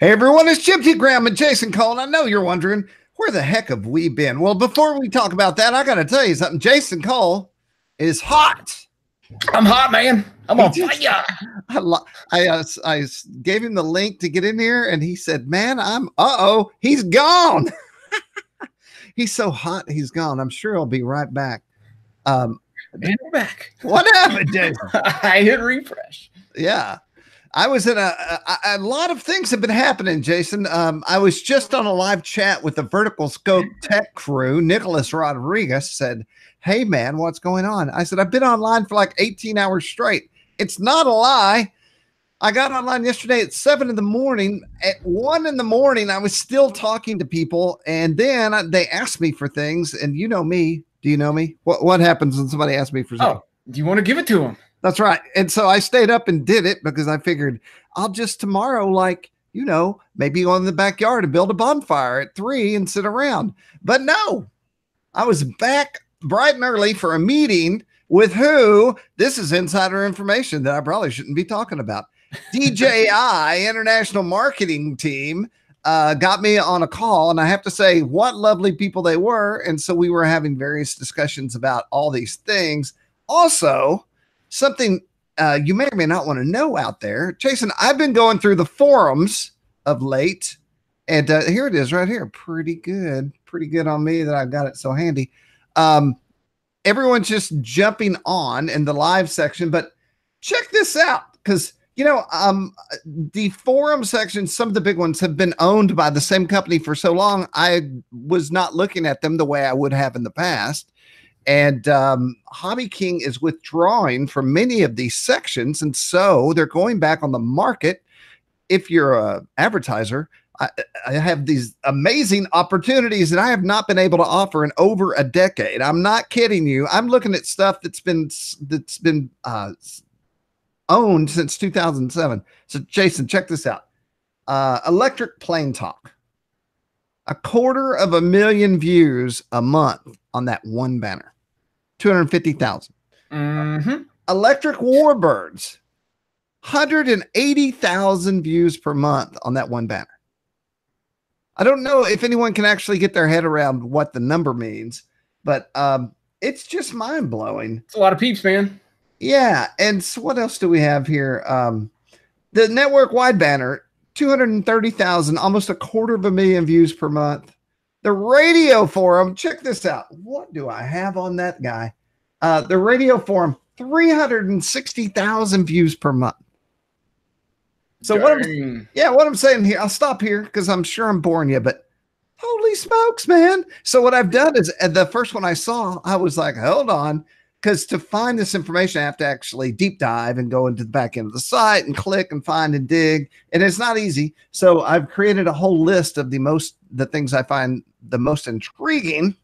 Hey everyone, it's Jim T. Graham and Jason Cole, and I know you're wondering, where the heck have we been? Well, before we talk about that, I got to tell you something. Jason Cole is hot. I'm hot, man. I'm on fire. I gave him the link to get in here, and he said, man, he's gone. He's so hot, he's gone. I'm sure he'll be right back. And we're back. What happened, Jason? I hit refresh. Yeah. I was in a lot of things have been happening, Jason. I was just on a live chat with the Vertical Scope tech crew. Nicholas Rodriguez said, hey, man, what's going on? I said, I've been online for like 18 hours straight. It's not a lie. I got online yesterday at 7 in the morning. At 1 in the morning, I was still talking to people. And then they asked me for things. And you know me. Do you know me? What happens when somebody asks me for something? Oh, do you want to give it to them? That's right. And so I stayed up and did it because I figured I'll just tomorrow, maybe go in the backyard and build a bonfire at 3 and sit around. But no, I was back bright and early for a meeting with who? This is insider information that I probably shouldn't be talking about. DJI International Marketing Team got me on a call, and I have to say what lovely people they were. And so we were having various discussions about all these things. Also, something you may or may not want to know out there. Jason, I've been going through the forums of late, and here it is right here. Pretty good on me that I got it so handy. Everyone's just jumping on in the live section, but check this out, because the forum section, some of the big ones have been owned by the same company for so long, I was not looking at them the way I would have in the past. And Hobby King is withdrawing from many of these sections, and so they're going back on the market. If you're an advertiser, I have these amazing opportunities that I have not been able to offer in over a decade. I'm not kidding you. I'm looking at stuff that's been owned since 2007. So Jason, check this out. Electric Plane Talk. 250,000 views a month on that one banner. 250,000. Mm-hmm. Electric Warbirds. 180,000 views per month on that one banner. I don't know if anyone can actually get their head around what the number means, but it's just mind-blowing. It's a lot of peeps, man. Yeah, and so what else do we have here? The network-wide banner, 230,000, almost 250,000 views per month. The radio forum, check this out. What do I have on that guy? The radio forum, 360,000 views per month. So what I'm saying here, I'll stop here because I'm sure I'm boring you, but holy smokes, man. So what I've done is the first one I saw, I was like, hold on. Because to find this information, I have to actually deep dive and go into the back end of the site and click and find and dig. And it's not easy. So I've created a whole list of the things I find the most intriguing.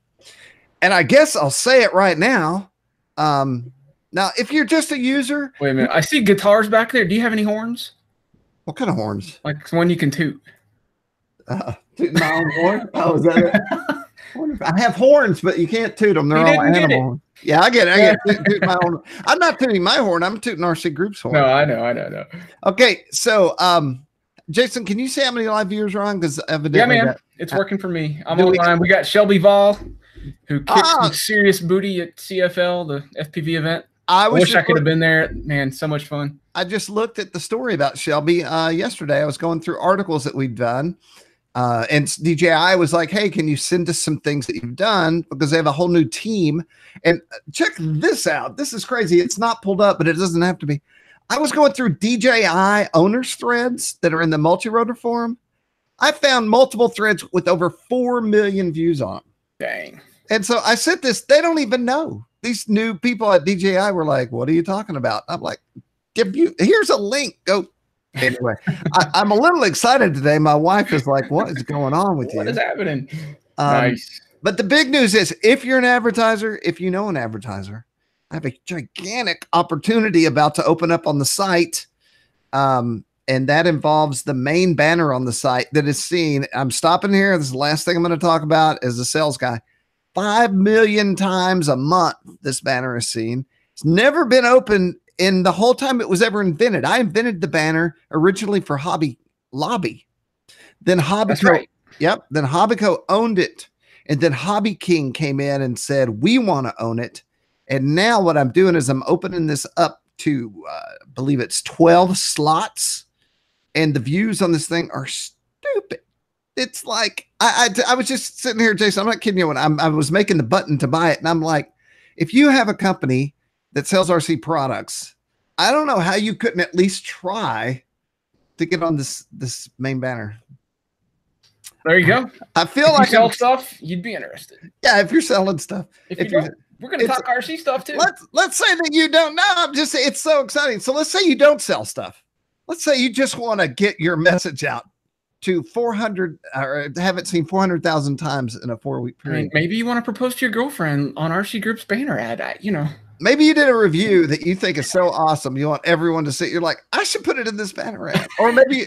And I guess I'll say it right now. Now, if you're just a user. Wait a minute. I see guitars back there. Do you have any horns? What kind of horns? Like one you can toot. Toot my own horn? Oh, is that it? I have horns, but you can't toot them. They're all animal horns. Yeah, I get it. Toot my own. I'm not tooting my horn. I'm tooting RCGroups horn. No, I know. Okay, so Jason, can you say how many live viewers are on? Because evidently, yeah, man, it's working for me. I'm online. We got Shelby Voll, who kicked some serious booty at CFL, the FPV event. I wish I could have been there. Man, so much fun. I just looked at the story about Shelby yesterday. I was going through articles that we've done. And DJI was like, hey, can you send us some things that you've done? Because they have a whole new team. And check this out. This is crazy. It's not pulled up, but it doesn't have to be. I was going through DJI owners threads that are in the multi-rotor forum. I found multiple threads with over 4 million views on them. Dang. And so I sent this. They don't even know. These new people at DJI were like, what are you talking about? I'm like, here's a link. Go. Anyway, I'm a little excited today. My wife is like, what is going on with you? What is happening? Nice. But the big news is, if you're an advertiser, if you know an advertiser, I have a gigantic opportunity about to open up on the site. And that involves the main banner on the site that is seen. I'm stopping here. This is the last thing I'm going to talk about as a sales guy. 5 million times a month, this banner is seen. It's never been open in the whole time it was ever invented. I invented the banner originally for Hobby Lobby. Then Hobbyco, yep. Then Hobbyco owned it, and then Hobby King came in and said we want to own it. And now what I'm doing is I'm opening this up to, I believe it's 12 slots, and the views on this thing are stupid. It's like I was just sitting here, Jason. I'm not kidding you. When I was making the button to buy it, and I'm like, if you have a company that sells RC products, I don't know how you couldn't at least try to get on this main banner. There you go. I feel like sell stuff, you'd be interested. Yeah, if you're selling stuff. If you're we're going to talk RC stuff too. Let's say that you don't know. I'm just saying it's so exciting. So let's say you don't sell stuff. Let's say you just want to get your message out to 400 or haven't seen 400,000 times in a 4-week period. I mean, maybe you want to propose to your girlfriend on RCGroups banner ad, you know. Maybe you did a review that you think is so awesome. You want everyone to see. You're like, I should put it in this banner ad. Or maybe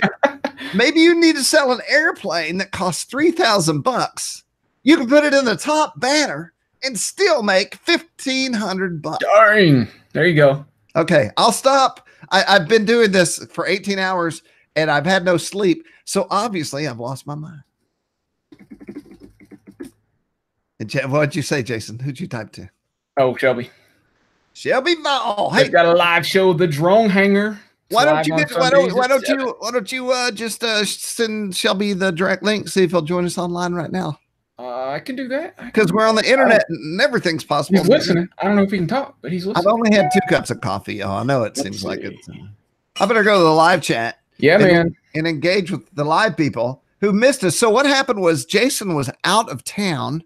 you need to sell an airplane that costs $3,000. You can put it in the top banner and still make $1,500. Darn. There you go. Okay, I'll stop. I've been doing this for 18 hours and I've had no sleep. So obviously I've lost my mind. And what'd you say, Jason? Who'd you type to? Oh, Shelby. Shelby Voll. Hey, they've got a live show, the Drone Hangar. Why don't you just send Shelby the direct link, see if he'll join us online right now? I can do that. Because we're on the internet and everything's possible. He's listening. I don't know if he can talk, but he's listening. I've only had 2 cups of coffee. Oh, I know it seems like it's. I better go to the live chat. Yeah, man. And engage with the live people who missed us. So what happened was Jason was out of town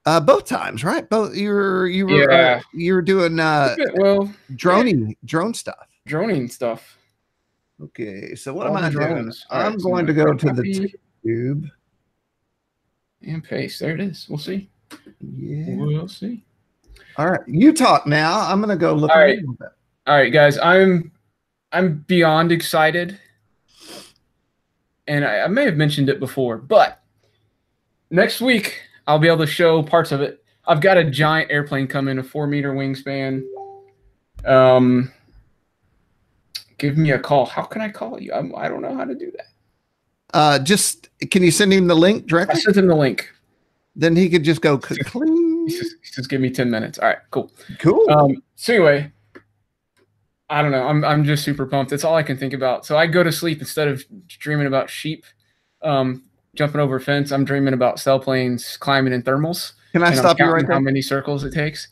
both times, right? Both you were doing drone stuff. Droning stuff. Okay, so what am I doing? I'm going to go to the tube. And paste. There it is. We'll see. Yeah. We'll see. All right. You talk now. I'm going to go look. All right. All right, guys. I'm beyond excited. And I may have mentioned it before, but next week I'll be able to show parts of it. I've got a giant airplane coming, a 4-meter wingspan. Give me a call. How can I call you? I don't know how to do that. Just can you send him the link directly? I sent him the link. Then he could just go clean. Just give me 10 minutes. All right, cool. Cool. So anyway, I don't know. I'm just super pumped. That's all I can think about. So I go to sleep instead of dreaming about sheep jumping over a fence. I'm dreaming about sailplanes climbing in thermals. Can I stop you right there? How many circles it takes?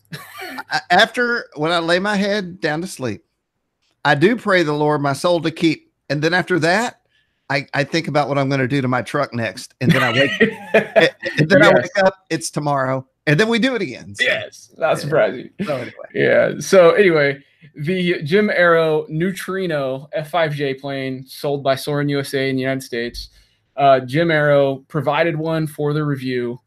When I lay my head down to sleep, I do pray the Lord my soul to keep. And then after that, I think about what I'm going to do to my truck next. And then I wake I wake up, it's tomorrow. And then we do it again. So. Yes. Not surprising. So anyway. Yeah. So anyway, the Jim Arrow Neutrino F5J plane sold by Soarin' USA in the United States. Jim Arrow provided one for the review.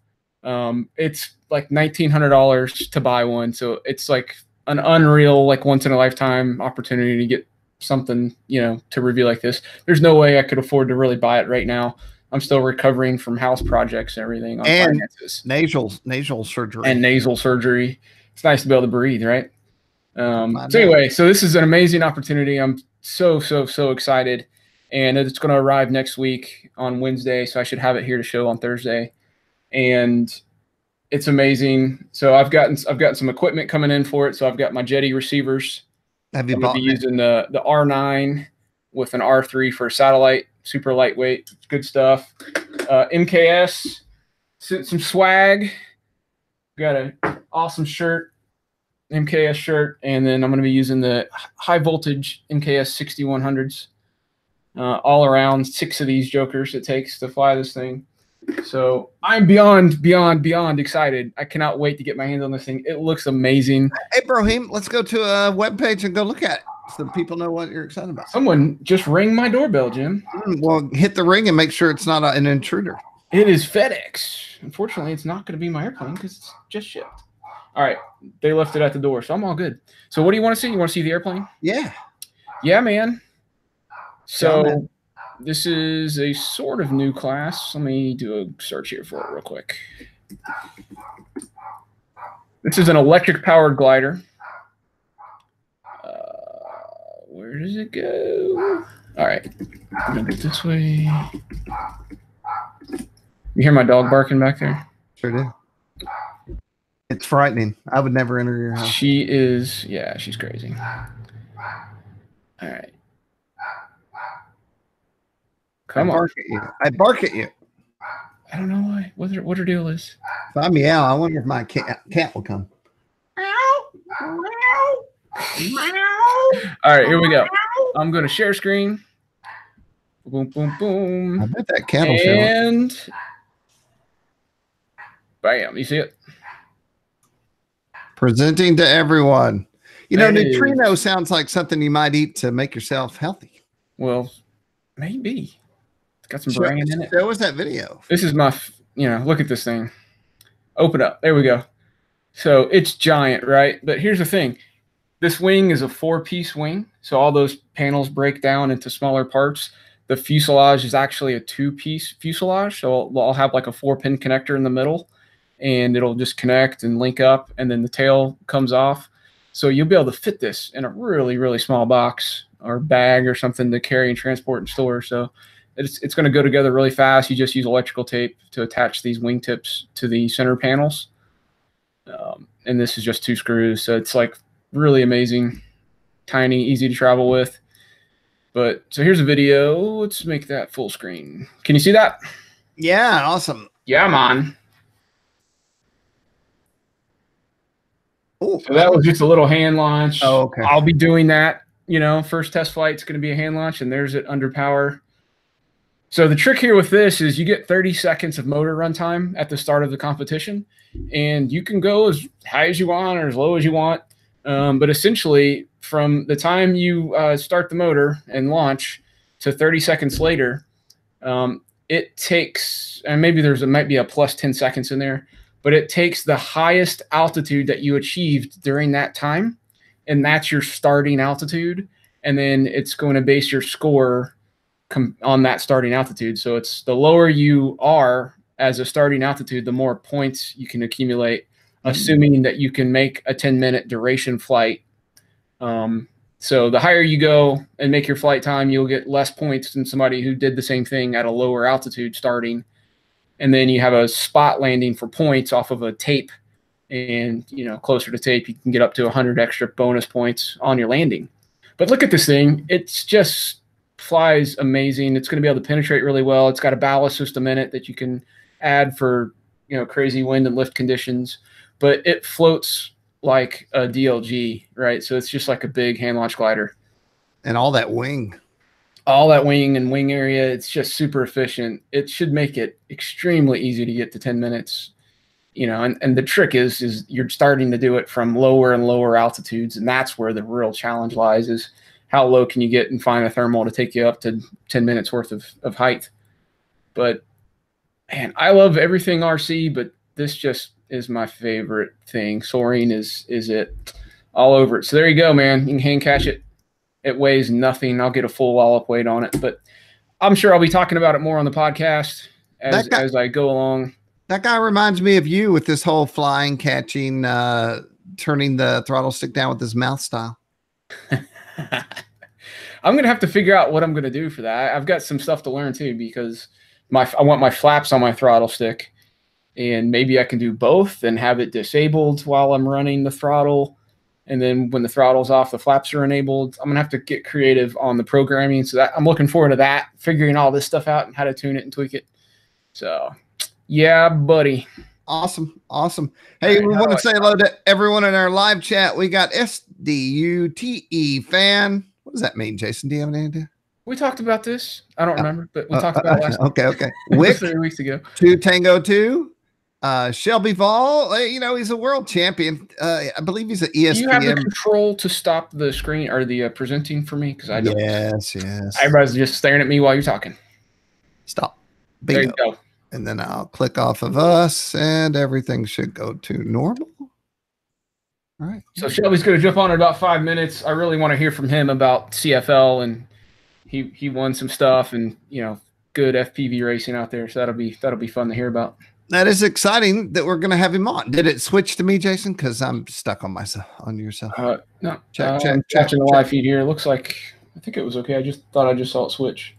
It's like $1,900 to buy one. So it's like an unreal, like once in a lifetime opportunity to get something, to review like this. There's no way I could afford to really buy it right now. I'm still recovering from house projects and everything. And nasal surgery. And nasal surgery. It's nice to be able to breathe, right? So anyway, so this is an amazing opportunity. I'm so excited. And it's going to arrive next week on Wednesday. So I should have it here to show on Thursday. And it's amazing. So I've gotten some equipment coming in for it. So I've got my Jetty receivers. Have you bought? I'll be using the R9 with an R3 for satellite, super lightweight, good stuff. MKS, some swag. Got an awesome shirt, MKS shirt, and then I'm going to be using the high voltage MKS 6100s all around. 6 of these jokers it takes to fly this thing. So I'm beyond excited. I cannot wait to get my hands on this thing. It looks amazing. Hey, Brohim, let's go to a webpage and go look at it so people know what you're excited about. Someone just rang my doorbell, Jim. Well, hit the ring and make sure it's not an intruder. It is FedEx. Unfortunately, it's not going to be my airplane because it's just shipped. All right. They left it at the door, so I'm all good. So what do you want to see? You want to see the airplane? Yeah. Yeah, man. So this is a sort of new class. Let me do a search here for it real quick. This is an electric-powered glider. Where does it go? All right, I'm gonna do it this way. You hear my dog barking back there? Sure do. It's frightening. I would never enter your house. She is, yeah, she's crazy. All right. Come on. I bark at you. I don't know why. What her deal is. If I meow, I wonder if my cat will come. All right, here we go. I'm going to share screen. Boom, boom, boom. I bet that cat will show up. And bam, you see it? Presenting to everyone. You know, neutrino sounds like something you might eat to make yourself healthy. Well, maybe. It's got some brain in it. Show us that video. This is my, look at this thing. Open up. There we go. So it's giant, right? But here's the thing. This wing is a 4-piece wing. So all those panels break down into smaller parts. The fuselage is actually a 2-piece fuselage. So I'll have like a 4-pin connector in the middle, and it'll just connect and link up, and then the tail comes off. So you'll be able to fit this in a really, really small box or bag or something to carry and transport and store. So it's going to go together really fast. You just use electrical tape to attach these wingtips to the center panels. And this is just 2 screws. So it's like really amazing, tiny, easy to travel with. But so here's a video. Let's make that full screen. Can you see that? Yeah, awesome. Yeah, man. So that was just a little hand launch. Oh, okay. I'll be doing that. First test flight's going to be a hand launch, and there's it under power. So the trick here with this is you get 30 seconds of motor runtime at the start of the competition, and you can go as high as you want or as low as you want. But essentially, from the time you start the motor and launch to 30 seconds later, it takes, and maybe might be a plus 10 seconds in there, but it takes the highest altitude that you achieved during that time, and that's your starting altitude. And then it's going to base your score on that starting altitude. So it's the lower you are as a starting altitude, the more points you can accumulate, assuming that you can make a 10-minute duration flight. So the higher you go and make your flight time, you'll get less points than somebody who did the same thing at a lower altitude starting. And then you have a spot landing for points off of a tape. And, closer to tape, you can get up to 100 extra bonus points on your landing. But look at this thing. It's just flies amazing. It's going to be able to penetrate really well. It's got a ballast system in it that you can add for, crazy wind and lift conditions. But it floats like a DLG, right? So it's just like a big hand launch glider. And all that wing. All that wing and wing area, it's just super efficient. It should make it extremely easy to get to 10 minutes. And the trick is you're starting to do it from lower and lower altitudes, and that's where the real challenge lies, is how low can you get and find a thermal to take you up to 10 minutes worth of height. But, man, I love everything RC, but this just is my favorite thing. Soaring is it all over it. So there you go, man. You can hand catch it. It weighs nothing. I'll get a full wallop weight on it, but I'm sure I'll be talking about it more on the podcast as I go along. That guy reminds me of you with this whole flying, catching, turning the throttle stick down with his mouth style. I'm going to have to figure out what I'm going to do for that. I've got some stuff to learn too, because I want my flaps on my throttle stick, and maybe I can do both and have it disabled while I'm running the throttle. And then when the throttle's off, the flaps are enabled. I'm going to have to get creative on the programming. So I'm looking forward to that, figuring all this stuff out and how to tune it and tweak it. So, yeah, buddy. Awesome. Awesome. Hey, we want to say hello to everyone in our live chat. We got SDUTE fan. What does that mean, Jason? Do you have any idea? We talked about this. I don't remember, but we talked about it last Okay. Wick, 3 weeks ago. 2 Tango 2. Shelby Voll, he's a world champion. I believe he's an ESPN. Do you have the control to stop the screen or the presenting for me? Because I don't. Yes. Everybody's just staring at me while you're talking. Stop. Bingo. There you go. And then I'll click off of us, and everything should go to normal. All right. So Shelby's going to jump on in about 5 minutes. I really want to hear from him about CFL, and he won some stuff, and good FPV racing out there. So that'll be fun to hear about. That is exciting that we're going to have him on. Did it switch to me, Jason? Because I'm stuck on yourself. No. Check. Watching the live feed here. Looks like I think it was okay. I just thought I just saw it switch.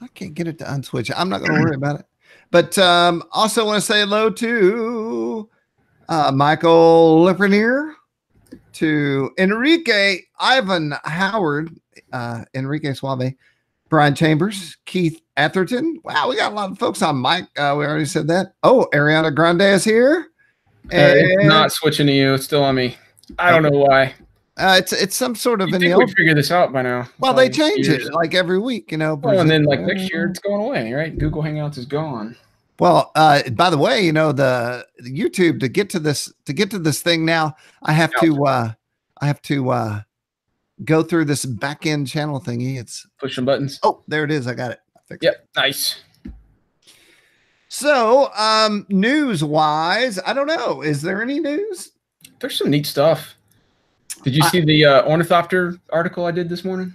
I can't get it to unswitch. I'm not going to worry about it. But also want to say hello to Michael Lippernier, to Enrique, Ivan Howard, Enrique Suave, Brian Chambers, Keith Atherton. Wow, we got a lot of folks on mic. We already said that. Oh, Ariana Grande is here. It's not switching to you. It's still on me. I don't know why. It's some sort of I think we'd figure this out by now. Well, they change it like every week, you know. Well, and then like next year, it's going away, right? Google Hangouts is gone. Well, by the way, you know, the YouTube to get to this thing now, I have to go through this back end channel thingy. It's pushing buttons. Oh, there it is. I got it. Yep, nice. So, news wise, I don't know. Is there any news? There's some neat stuff. Did you see the ornithopter article I did this morning?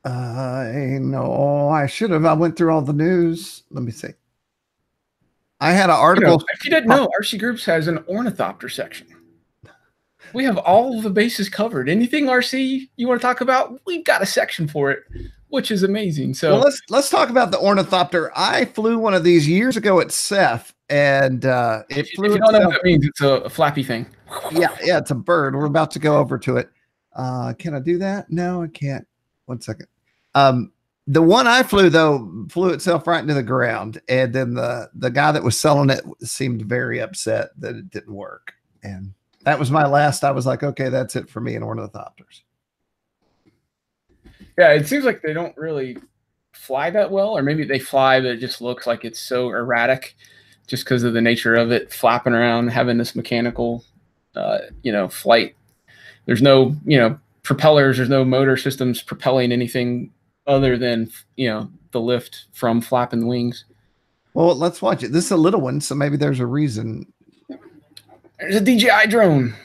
No, I should have. I went through all the news. Let me see. I had an article. You know, if you didn't know, RCGroups has an ornithopter section. We have all the bases covered. Anything RC you want to talk about, we've got a section for it, which is amazing. So well, let's talk about the ornithopter. I flew one of these years ago at CEF, and it flew. If you don't know what that means, it's a flappy thing. Yeah, it's a bird. We're about to go over to it. Can I do that? No, I can't. 1 second. The one I flew though flew itself right into the ground, and then the guy that was selling it seemed very upset that it didn't work, and that was my last. I was like, okay, that's it for me in ornithopters. Yeah, it seems like they don't really fly that well, or maybe they fly, but it just looks like it's so erratic, just because of the nature of it, flapping around, having this mechanical, flight. There's no, propellers. There's no motor systems propelling anything other than, the lift from flapping the wings. Well, let's watch it. This is a little one, so maybe there's a reason. There's a DJI drone.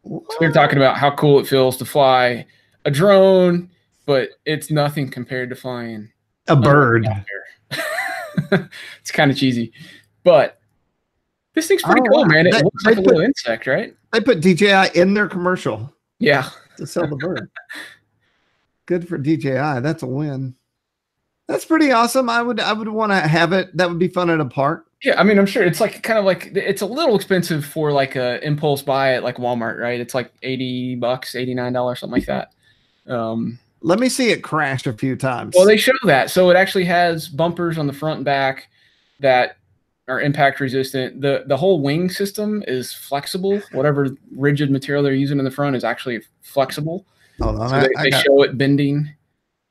So we're talking about how cool it feels to fly a drone, but it's nothing compared to flying a bird. It's kind of cheesy, but this thing's pretty cool, man. It looks like a little insect, right? They put DJI in their commercial. Yeah. To sell the bird. Good for DJI. That's a win. That's pretty awesome. I would want to have it. That would be fun at a park. Yeah, I mean, I'm sure it's like kind of like it's a little expensive for like a impulse buy at like Walmart, right? It's like $80, $89, something like that. Let me see it crash a few times. Well, they show that. So it actually has bumpers on the front and back that are impact resistant. The whole wing system is flexible. Whatever rigid material they're using in the front is actually flexible. Hold on, so they show it bending.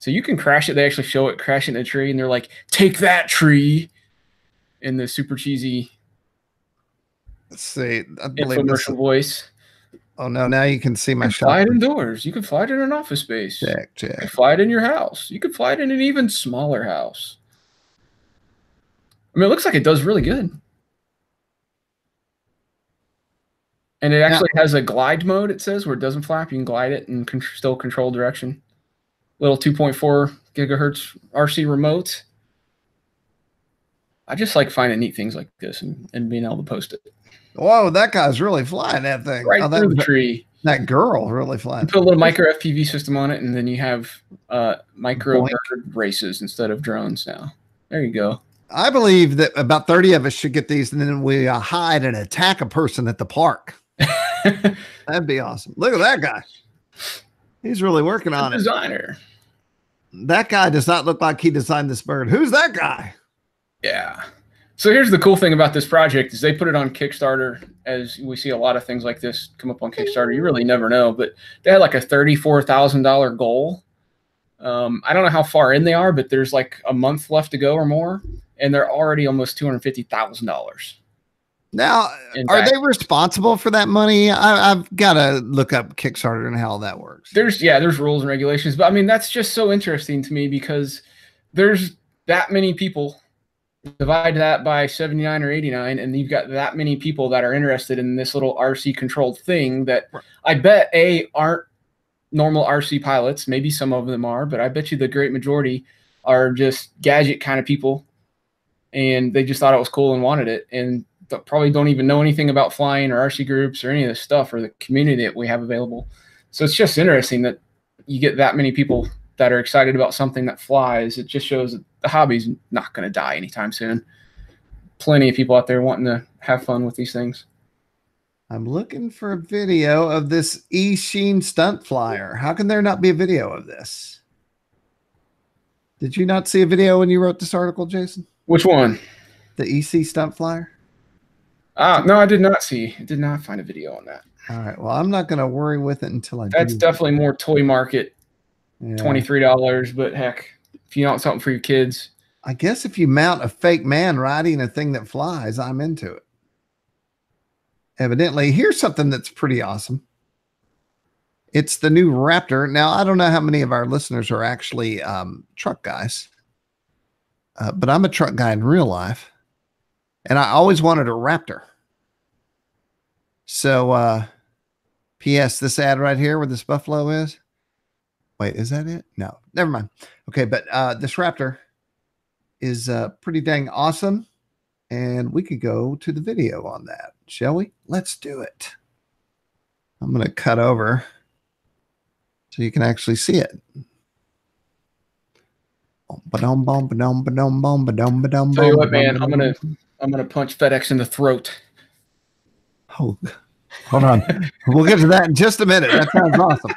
So you can crash it. They actually show it crashing a tree, and they're like, "Take that, tree!" in the super cheesy. Let's see. I believe infomercial voice. Oh no! Now you can see my shot. Fly it indoors. You can fly it in an office space. Check. You can fly it in your house. You can fly it in an even smaller house. I mean, it looks like it does really good. And it actually has a glide mode, it says, where it doesn't flap. You can glide it and still control direction. Little 2.4 gigahertz RC remote. I just like finding neat things like this and being able to post it. Whoa, that guy's really flying that thing. Right through the tree. That girl really flying. You put a little micro FPV system on it, and then you have micro bird races instead of drones now. There you go. I believe that about 30 of us should get these, and then we hide and attack a person at the park. That'd be awesome. Look at that guy. He's really working on it. Designer. That guy does not look like he designed this bird. Who's that guy? Yeah. So here's the cool thing about this project is they put it on Kickstarter. As we see a lot of things like this come up on Kickstarter, you really never know, but they had like a $34,000 goal. I don't know how far in they are, but there's like a month left to go or more, and they're already almost $250,000. Now, are they responsible for that money? I've got to look up Kickstarter and how that works. There's rules and regulations, but I mean, that's just so interesting to me because there's that many people. Divide that by 79 or 89, and you've got that many people that are interested in this little RC controlled thing that I bet aren't normal RC pilots. Maybe some of them are, but I bet you the great majority are just gadget kind of people, and they just thought it was cool and wanted it. And that probably don't even know anything about flying or RCGroups or any of this stuff or the community that we have available. So it's just interesting that you get that many people that are excited about something that flies. It just shows that the hobby's not going to die anytime soon. Plenty of people out there wanting to have fun with these things. I'm looking for a video of this E-Sheen stunt flyer. How can there not be a video of this? Did you not see a video when you wrote this article, Jason? Which one? The EC stunt flyer? No, I did not see. I did not find a video on that. All right. Well, I'm not going to worry with it until I do. That's definitely more toy market, Yeah. $23. But heck, if you want something for your kids. I guess if you mount a fake man riding a thing that flies, I'm into it. Evidently, here's something that's pretty awesome. It's the new Raptor. Now, I don't know how many of our listeners are actually truck guys, but I'm a truck guy in real life, and I always wanted a Raptor. So, P.S. This ad right here where this buffalo is. Wait, is that it? No, never mind. Okay, but this Raptor is pretty dang awesome, and we could go to the video on that, shall we? Let's do it. I'm going to cut over so you can actually see it. Tell you what, man, I'm gonna punch FedEx in the throat. Oh, hold on. We'll get to that in just a minute. That sounds awesome.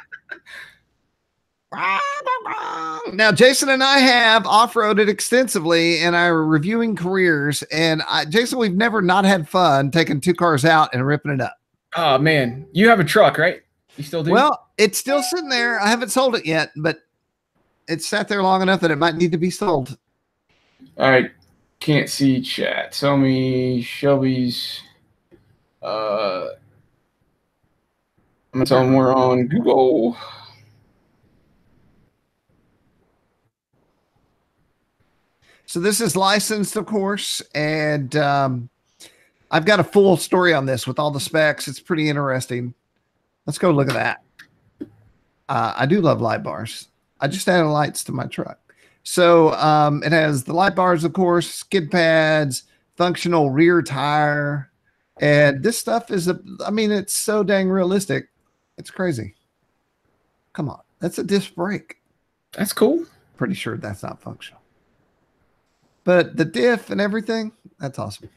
Now, Jason and I have off-roaded extensively in our reviewing careers, and Jason, we've never not had fun taking two cars out and ripping it up. Oh man, you have a truck, right? You still do? Well, it's still sitting there. I haven't sold it yet, but it's sat there long enough that it might need to be sold. All right, can't see chat. Tell me Shelby's. I'm gonna tell them we're on Google. So this is licensed, of course, and I've got a full story on this with all the specs. It's pretty interesting. Let's go look at that. I do love light bars. I just added lights to my truck. So it has the light bars, of course, skid pads, functional rear tire. And this stuff is, I mean, it's so dang realistic. It's crazy. Come on. That's a disc brake. That's cool. Pretty sure that's not functional. But the diff and everything, that's awesome.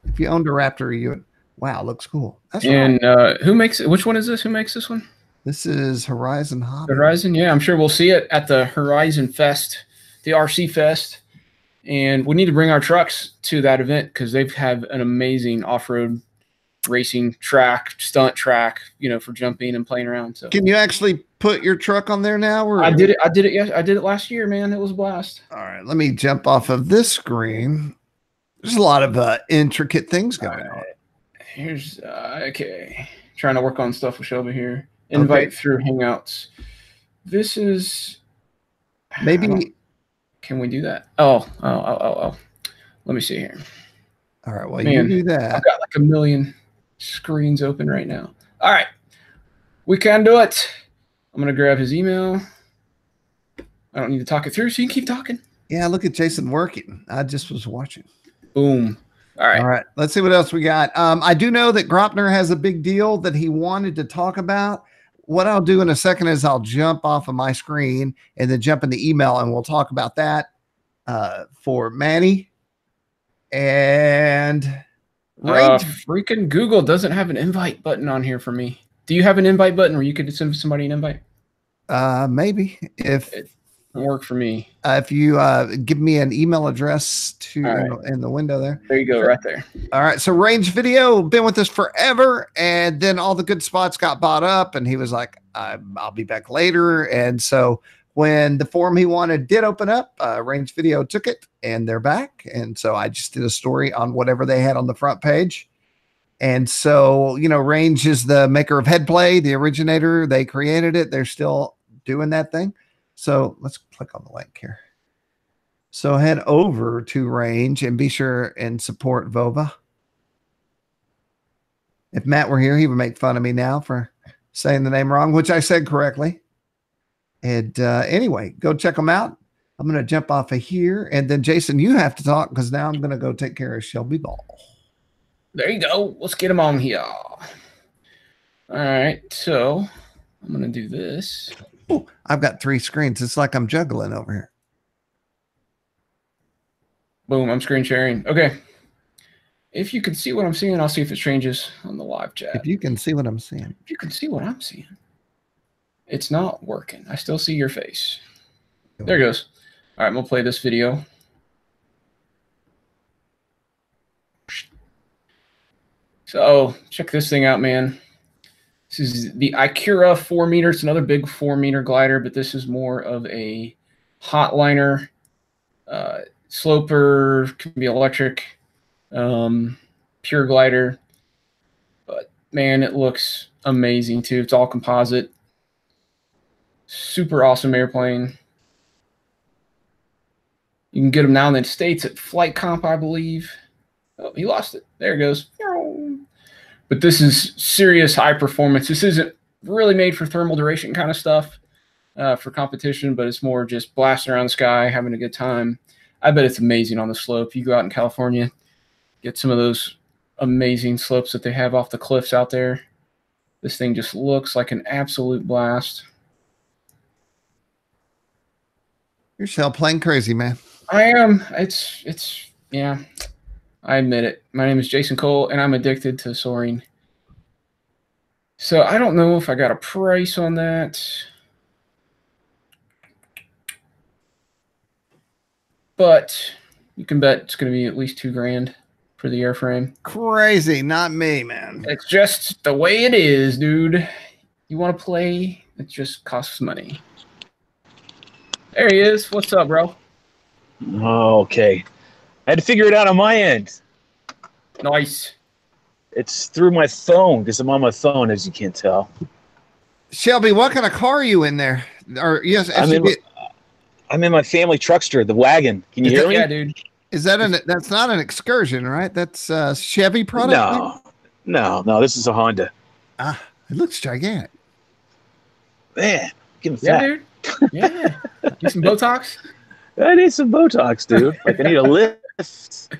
If you owned a Raptor, you would, wow, looks cool. That's and who makes it? Which one is this? Who makes this one? This is Horizon Hobby. Horizon, yeah. I'm sure we'll see it at the Horizon Fest, the RC Fest. And we need to bring our trucks to that event because they have an amazing off-road racing track, stunt track, you know, for jumping and playing around. So can you actually put your truck on there now? Or? I did it. Yes, I did it last year, man. It was a blast. All right, let me jump off of this screen. There's a lot of intricate things going on. Here's okay. Trying to work on stuff with Shelby here. Invite through Hangouts. This is maybe. Can we do that? Oh. Let me see here. All right. Well, man, you do that. I've got like a million screens open right now. All right. We can do it. I'm going to grab his email. I don't need to talk it through, so you can keep talking. Yeah, look at Jason working. I just was watching. Boom. All right. All right. Let's see what else we got. I do know that Gropner has a big deal that he wanted to talk about. What I'll do in a second is I'll jump off of my screen and then jump in the email, and we'll talk about that for Manny. And freaking Google doesn't have an invite button on here for me. Do you have an invite button where you could send somebody an invite? Maybe if it work for me. If you give me an email address to in the window there. There you go, right there. All right. So Range Video been with us forever, and then all the good spots got bought up, and he was like, "I'll be back later." And so when the forum he wanted did open up, Range Video took it, and they're back. And so I just did a story on whatever they had on the front page. And so, you know, Range is the maker of Headplay, the originator. They created it. They're still doing that thing. So let's click on the link here. So head over to Range and be sure and support Vova. If Matt were here, he would make fun of me now for saying the name wrong, which I said correctly. And anyway, go check them out. I'm going to jump off of here. And then, Jason, you have to talk because now I'm going to go take care of Shelby Voll. There you go. Let's get him on here. All right, so I'm gonna do this. Ooh, I've got 3 screens. It's like I'm juggling over here. Boom, I'm screen sharing. Okay. If you can see what I'm seeing, I'll see if it changes on the live chat. If you can see what I'm seeing. If you can see what I'm seeing. It's not working. I still see your face. There it goes. All right, I'm going to play this video. So check this thing out, man. This is the Ikura 4 meter. It's another big 4 meter glider, but this is more of a hotliner. Sloper, can be electric, pure glider. But man, it looks amazing too. It's all composite. Super awesome airplane. You can get them now in the States at Flight Comp, I believe. Oh, he lost it. There it goes. But this is serious high performance. This isn't really made for thermal duration kind of stuff for competition, but it's more just blasting around the sky, having a good time. I bet it's amazing on the slope. You go out in California, get some of those amazing slopes that they have off the cliffs out there. This thing just looks like an absolute blast. You're still playing crazy, man. I am. It's yeah. I admit it. My name is Jason Cole, and I'm addicted to soaring. So I don't know if I got a price on that. But you can bet it's going to be at least $2,000 for the airframe. Crazy, not me, man. It's just the way it is, dude. You want to play? It just costs money. There he is. What's up, bro? Oh, okay. I had to figure it out on my end. Nice. It's through my phone because I'm on my phone, as you can't tell. Shelby, what kind of car are you in there? Or yes, I'm in my family truckster, the wagon. Can you hear me? Yeah, dude. Is that that's not an Excursion, right? That's a Chevy product? No. This is a Honda. Ah, it looks gigantic. Man, give him Yeah, that. dude. Yeah. Need some Botox? I need some Botox, dude. Like I need a lift.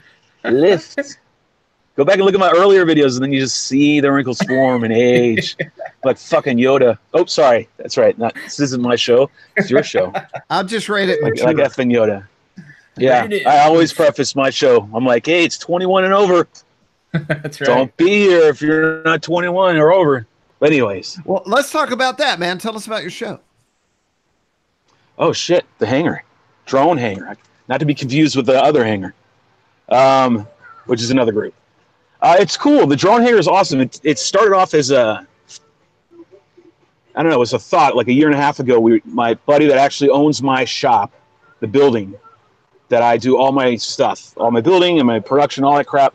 Go back and look at my earlier videos, and then you just see the wrinkles form and age, like fucking Yoda. Oh, sorry, that's right. This isn't my show. It's your show. I'll just rate it like effing Yoda. Yeah, I always preface my show. I'm like, hey, it's 21 and over. That's right. Don't be here if you're not 21 or over. But anyways. Well, let's talk about that, man. Tell us about your show. Oh, shit. The hangar. Drone Hangar. Not to be confused with the other hangar, which is another group. It's cool. The Drone Hangar is awesome. It started off as it was a thought like a year and a half ago. My buddy that actually owns my shop, the building that I do all my stuff, all my building and my production, all that crap,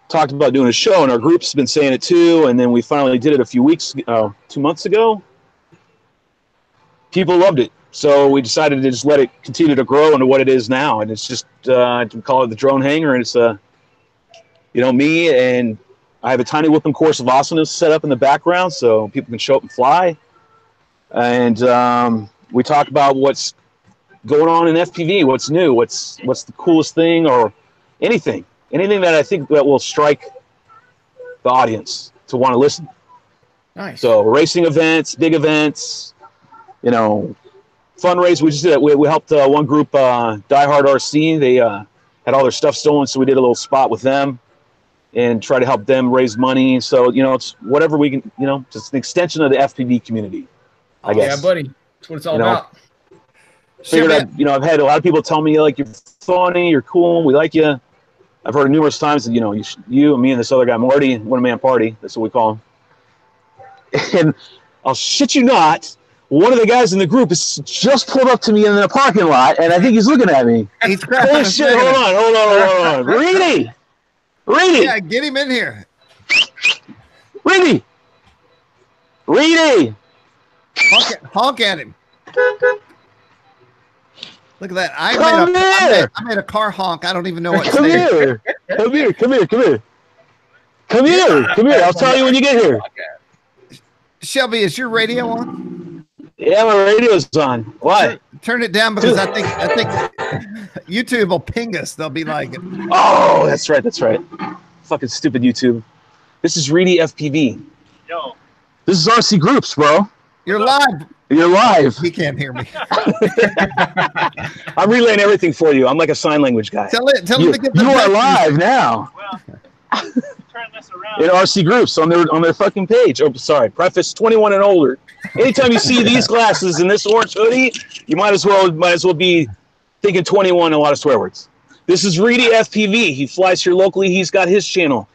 talked about doing a show, and our group's been saying it too. And then we finally did it a few 2 months ago. People loved it. So we decided to just let it continue to grow into what it is now. And it's just, we call it the Drone Hangar. And it's, me, and I have a tiny whooping course of awesomeness set up in the background so people can show up and fly. And we talk about what's going on in FPV, what's new, what's the coolest thing, or anything that I think that will strike the audience to want to listen. Nice. So racing events, big events, fundraise. We just did it. We helped one group, Die Hard RC. They had all their stuff stolen, so we did a little spot with them and try to help them raise money. So, it's whatever we can, just an extension of the FPV community, I guess. Yeah, buddy. That's what it's all about. Figured I've had a lot of people tell me, like, you're funny, you're cool, we like you. I've heard numerous times that, you and me and this other guy, Marty, one-man party, that's what we call him. And I'll shit you not, one of the guys in the group is just pulled up to me in the parking lot, and I think he's looking at me. He's holy shit, hold on. Reedy! Yeah, get him in here. Reedy! Honk at him. Look at that. I made a car honk. I don't even know what to say. Come here. I'll tell you when you get here. Shelby, is your radio on? Yeah, my radio's on. Why? Turn it down because I think YouTube will ping us. They'll be like, oh, that's right. Fucking stupid YouTube. This is RidiFPV. Yo. This is RCGroups, bro. You're live. You're live. He can't hear me. I'm relaying everything for you. I'm like a sign language guy. Tell him to get the You are message. live now. Well, turn this around. In RCGroups on their fucking page. Oh, sorry. Preface 21 and older. Anytime you see these glasses and this orange hoodie, you might as well be thinking 21 and a lot of swear words. This is RidiFPV. He flies here locally. He's got his channel.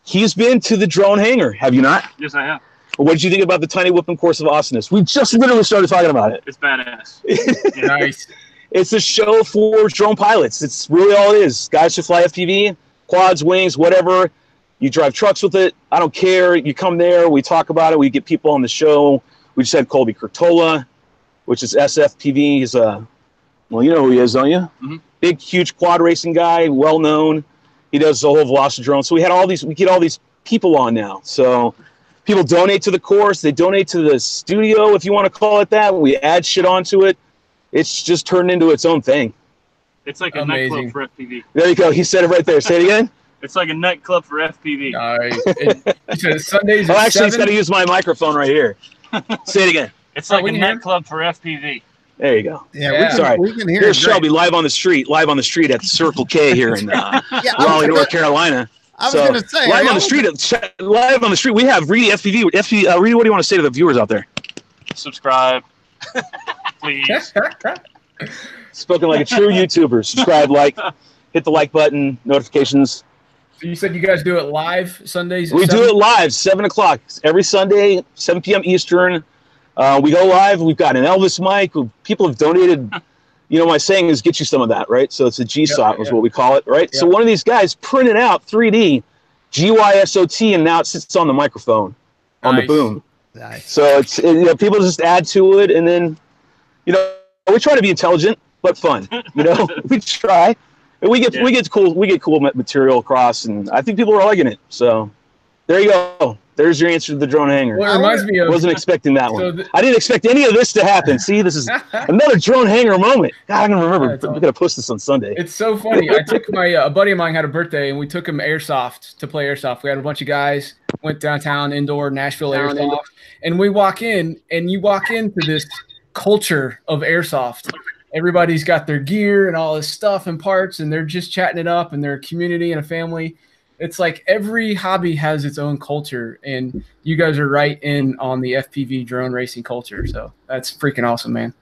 He's been to the Drone Hangar. Have you not? Yes, I have. What did you think about the Tiny Whipping Course of Awesomeness? We just literally started talking about it. It's badass. Nice. It's a show for drone pilots. It's really all it is. Guys who fly FPV, quads, wings, whatever. You drive trucks with it. I don't care. You come there. We talk about it. We get people on the show. We just had Colby Curtola, which is SFPV. He's a, well, you know who he is, don't you? Mm-hmm. Big, huge quad racing guy, well known. He does the whole Velocity drone. So we get all these people on now. So people donate to the course. They donate to the studio, if you want to call it that. We add shit onto it. It's just turned into its own thing. It's like a Amazing. nightclub for FPV. There you go. He said it right there. Say it again. It's like a nightclub for FPV. Nice. You said Sundays Oh, at actually, he's 7? got to use my microphone right here. Say it again. It's like we a can hear nightclub for FPV. There you go. Yeah, Sorry. we can hear Here's it great. Shelby live on the street at Circle K here in Yeah, Raleigh, North Carolina. I was going to say. live on the street, we have RidiFPV. Ridi, what do you want to say to the viewers out there? Subscribe. Please. Spoken like a true YouTuber. Subscribe, like, hit the like button, notifications. So you said you guys do it live Sundays? At We 7? do it live, 7 o'clock every Sunday, 7 p.m. Eastern. We go live. We've got an Elvis mic. People have donated. You know, my saying is get you some of that, right? So it's a GSOT is what we call it, right? Yeah. So one of these guys printed out 3D GYSOT, and now it sits on the microphone on the Nice. boom. Nice. So people just add to it, and then, we try to be intelligent but fun. We try. And we get cool material across, and I think people are liking it. So there you go. There's your answer to the Drone Hangar. Well, it reminds me of. Wasn't expecting that So one. I didn't expect any of this to happen. See, this is another Drone Hangar moment. God, I'm gonna remember. That's I'm awesome. gonna post this on Sunday. It's so funny. I took my a buddy of mine had a birthday, and we took him airsoft to play airsoft. We had a bunch of guys went downtown indoor Nashville airsoft, and we walk in, and you walk into this culture of airsoft. Everybody's got their gear and all this stuff and parts, and they're just chatting it up, and they're a community and a family. It's like every hobby has its own culture, and you guys are right in on the FPV drone racing culture. So that's freaking awesome, man.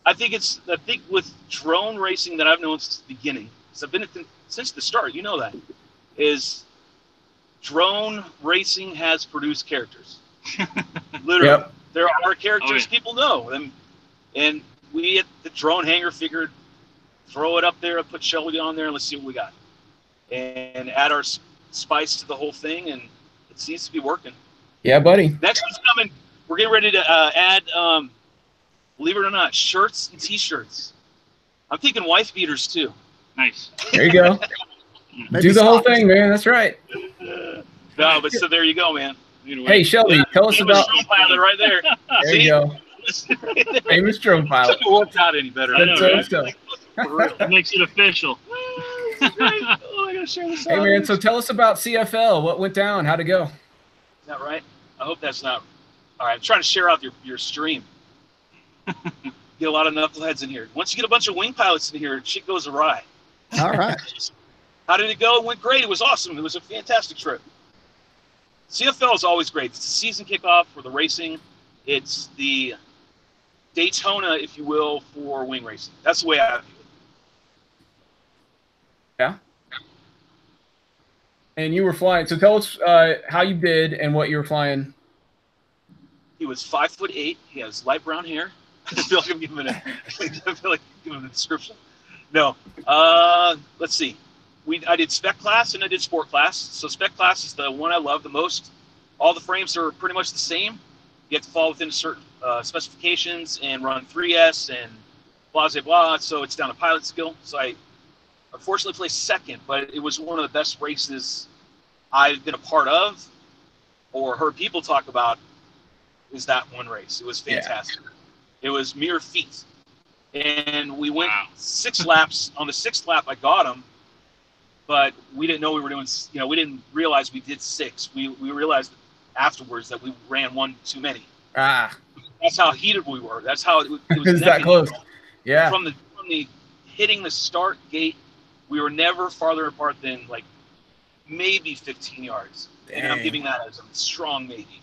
I think with drone racing that I've known since the beginning, because I've been since the start, you know that, is drone racing has produced characters. Literally. Yep. There are characters, Oh, yeah. people know them. And we at the Drone Hangar figured, throw it up there and put Shelby on there and let's see what we got. And add our spice to the whole thing, and it seems to be working. Yeah, buddy. Next one's coming. We're getting ready to add, believe it or not, shirts and T-shirts. I'm thinking wife beaters too. Nice. There you go. Maybe Do the whole socks. thing, man. That's right. No, but so there you go, man. Hey, Shelby, tell us about. Drone pilot right there. There you go. Famous drone pilot. Couldn't work out any better. I know, That's right? so. It makes it official. Oh, I gotta share this Hey, out. man. So tell us about CFL. What went down? How'd it go? Is that right? I hope that's not. All right, I'm trying to share out your stream. Get a lot of knuckleheads in here. Once you get a bunch of wing pilots in here, shit goes awry. All right. How did it go? It went great. It was awesome. It was a fantastic trip. CFL is always great. It's the season kickoff for the racing. It's the Daytona, if you will, for wing racing. That's the way I view it. Yeah. And you were flying. So tell us how you did and what you were flying. He was 5'8". He has light brown hair. I feel like I'm giving him a description. No. Let's see. I did spec class and I did sport class. So spec class is the one I love the most. All the frames are pretty much the same. You have to fall within certain specifications and run 3S and blah, blah, blah. So it's down to pilot skill. So I unfortunately placed second, but it was one of the best races I've been a part of or heard people talk about is that one race. It was fantastic. Yeah. It was mere feet. And we went 6 laps. On the 6th lap, I got him. but we didn't know we were doing. You know, we didn't realize we did 6. We realized afterwards that we ran 1 too many. Ah, That's how heated we were. That's how it was. is that close? Yeah. From the hitting the start gate, we were never farther apart than like maybe 15 yards. And I'm Dang. giving that as a strong maybe.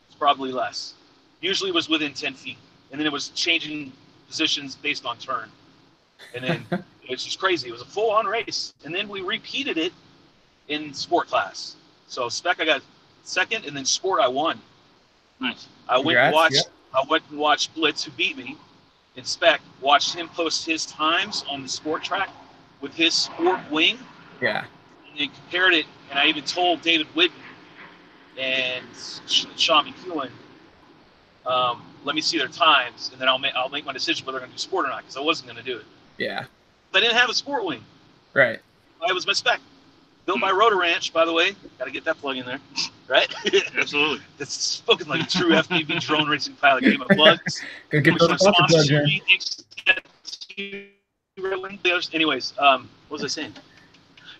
It's probably less. Usually it was within 10 feet. And then it was changing positions based on turn. And then it's just crazy. It was a full-on race. And then we repeated it in sport class. So spec I got second, and then sport I won. Nice. I went and watched Blitz, who beat me in spec, watched him post his times on the sport track with his sport wing. Yeah. And then compared it, and I even told David Whitten and Sean McEwen, let me see their times, and then I'll make my decision whether I'm going to do sport or not, because I wasn't going to do it. Yeah. But I didn't have a sport wing. Right. I was my spec. Built by Rotor Ranch, by the way. Got to get that plug in there, right? Absolutely. That's spoken like a true FPV drone racing pilot. Give him a plug. Gonna get those plugs in. Anyways, what was I saying?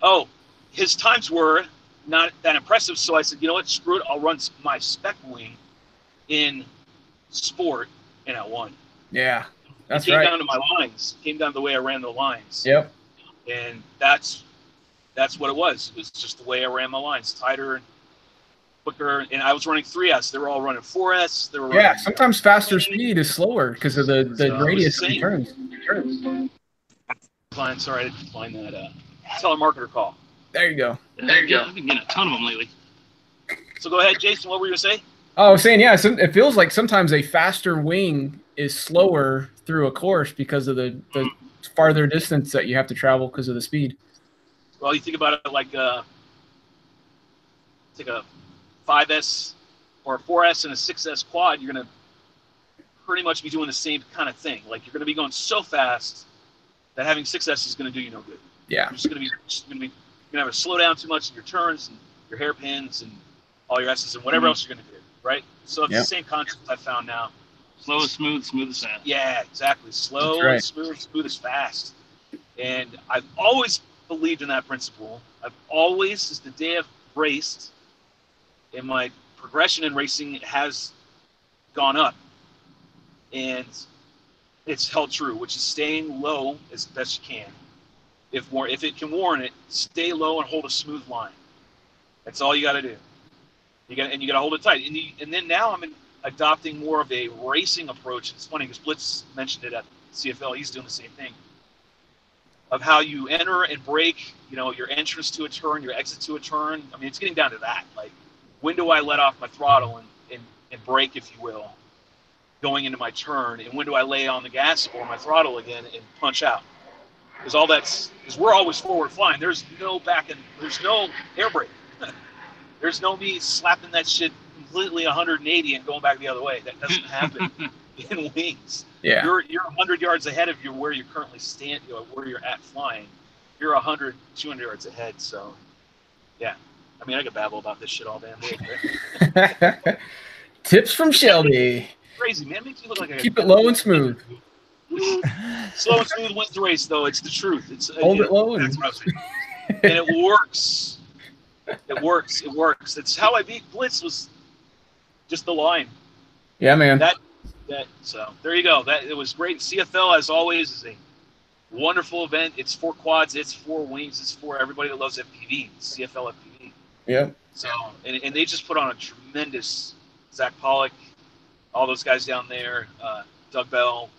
Oh, his times were not that impressive, so I said, you know what, screw it, I'll run my spec wing in sport, and I won. Yeah, that's it came right. down to my lines. It came down to the way I ran the lines. Yep. And that's what it was. It was just the way I ran my lines, tighter, quicker. And I was running 3S. They were all running 4S. They were running, Yeah, sometimes faster speed is slower because of the radius of turns. Sorry, I didn't find that telemarketer call. There you go. There you go. I've been getting a ton of them lately. So go ahead, Jason. What were you going to say? Oh, I was saying, yeah, it feels like sometimes a faster wing is slower through a course because of the farther distance that you have to travel because of the speed. Well, you think about it like take a 5S or a 4S and a 6S quad, you're going to pretty much be doing the same kind of thing. Like, you're going to be going so fast that having 6S is going to do you no good. Yeah. You're going to have to slow down too much in your turns and your hairpins and all your S's and whatever else you're going to do, right? So it's the same concept I found now. Slow is smooth, smooth is fast. Yeah, exactly. Slow and smooth, smooth is fast. And I've always believed in that principle. I've always, since the day I've raced, and my progression in racing has gone up. And it's held true, which is staying low as best you can. If it can warrant it, stay low and hold a smooth line. That's all you got to do. You got to hold it tight. And then now I'm adopting more of a racing approach. It's funny because Blitz mentioned it at CFL. He's doing the same thing. Of how you enter and break, your entrance to a turn, your exit to a turn. I mean, it's getting down to that. Like, when do I let off my throttle and brake, if you will, going into my turn, and when do I lay on the gas or my throttle again and punch out? Because we're always forward flying. There's no there's no air brake. There's no me slapping that shit completely 180 and going back the other way. That doesn't happen in wings. Yeah. You're 100 yards ahead of where you currently stand, where you're at flying. You're 100, 200 yards ahead. So, yeah. I mean, I could babble about this shit all damn day. Right? Tips from Shelby. Crazy, man. Makes you look like Keep it low and smooth. Slow and smooth wins the race, though. It's the truth. Hold it low and it works. It works. It works. It's how I beat Blitz, was just the line. Yeah, man. So there you go. It was great. CFL, as always, is a wonderful event. It's for quads. It's for wings. It's for everybody that loves FPV. CFL FPV. Yeah. So and they just put on a tremendous, Zach Pollock, all those guys down there, Doug Bell.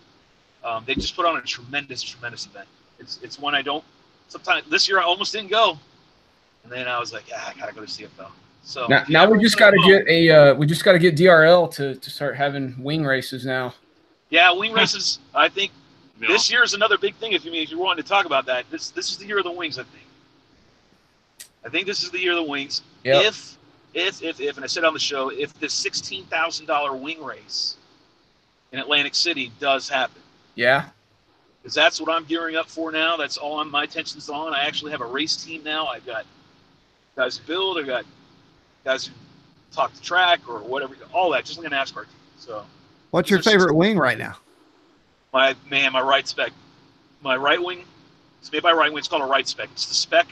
They just put on a tremendous event. It's one I don't. Sometimes this year I almost didn't go, and then I was like, I gotta go to CFL. So now we just got to get get DRL to start having wing races now. Yeah, wing races. I think this year is another big thing. If you wanted to talk about that, this is the year of the wings. I think this is the year of the wings. Yep. If and I said on the show, if the $16,000 wing race in Atlantic City does happen. Yeah. Because that's what I'm gearing up for now. That's all my attention's on. I actually have a race team now. I've got guys who build. I've got guys who talk to track or whatever. All that, just like an NASCAR team. So, what's your favorite wing right now? My right spec. My right wing. It's made by Right Wing. It's called a right spec. It's the spec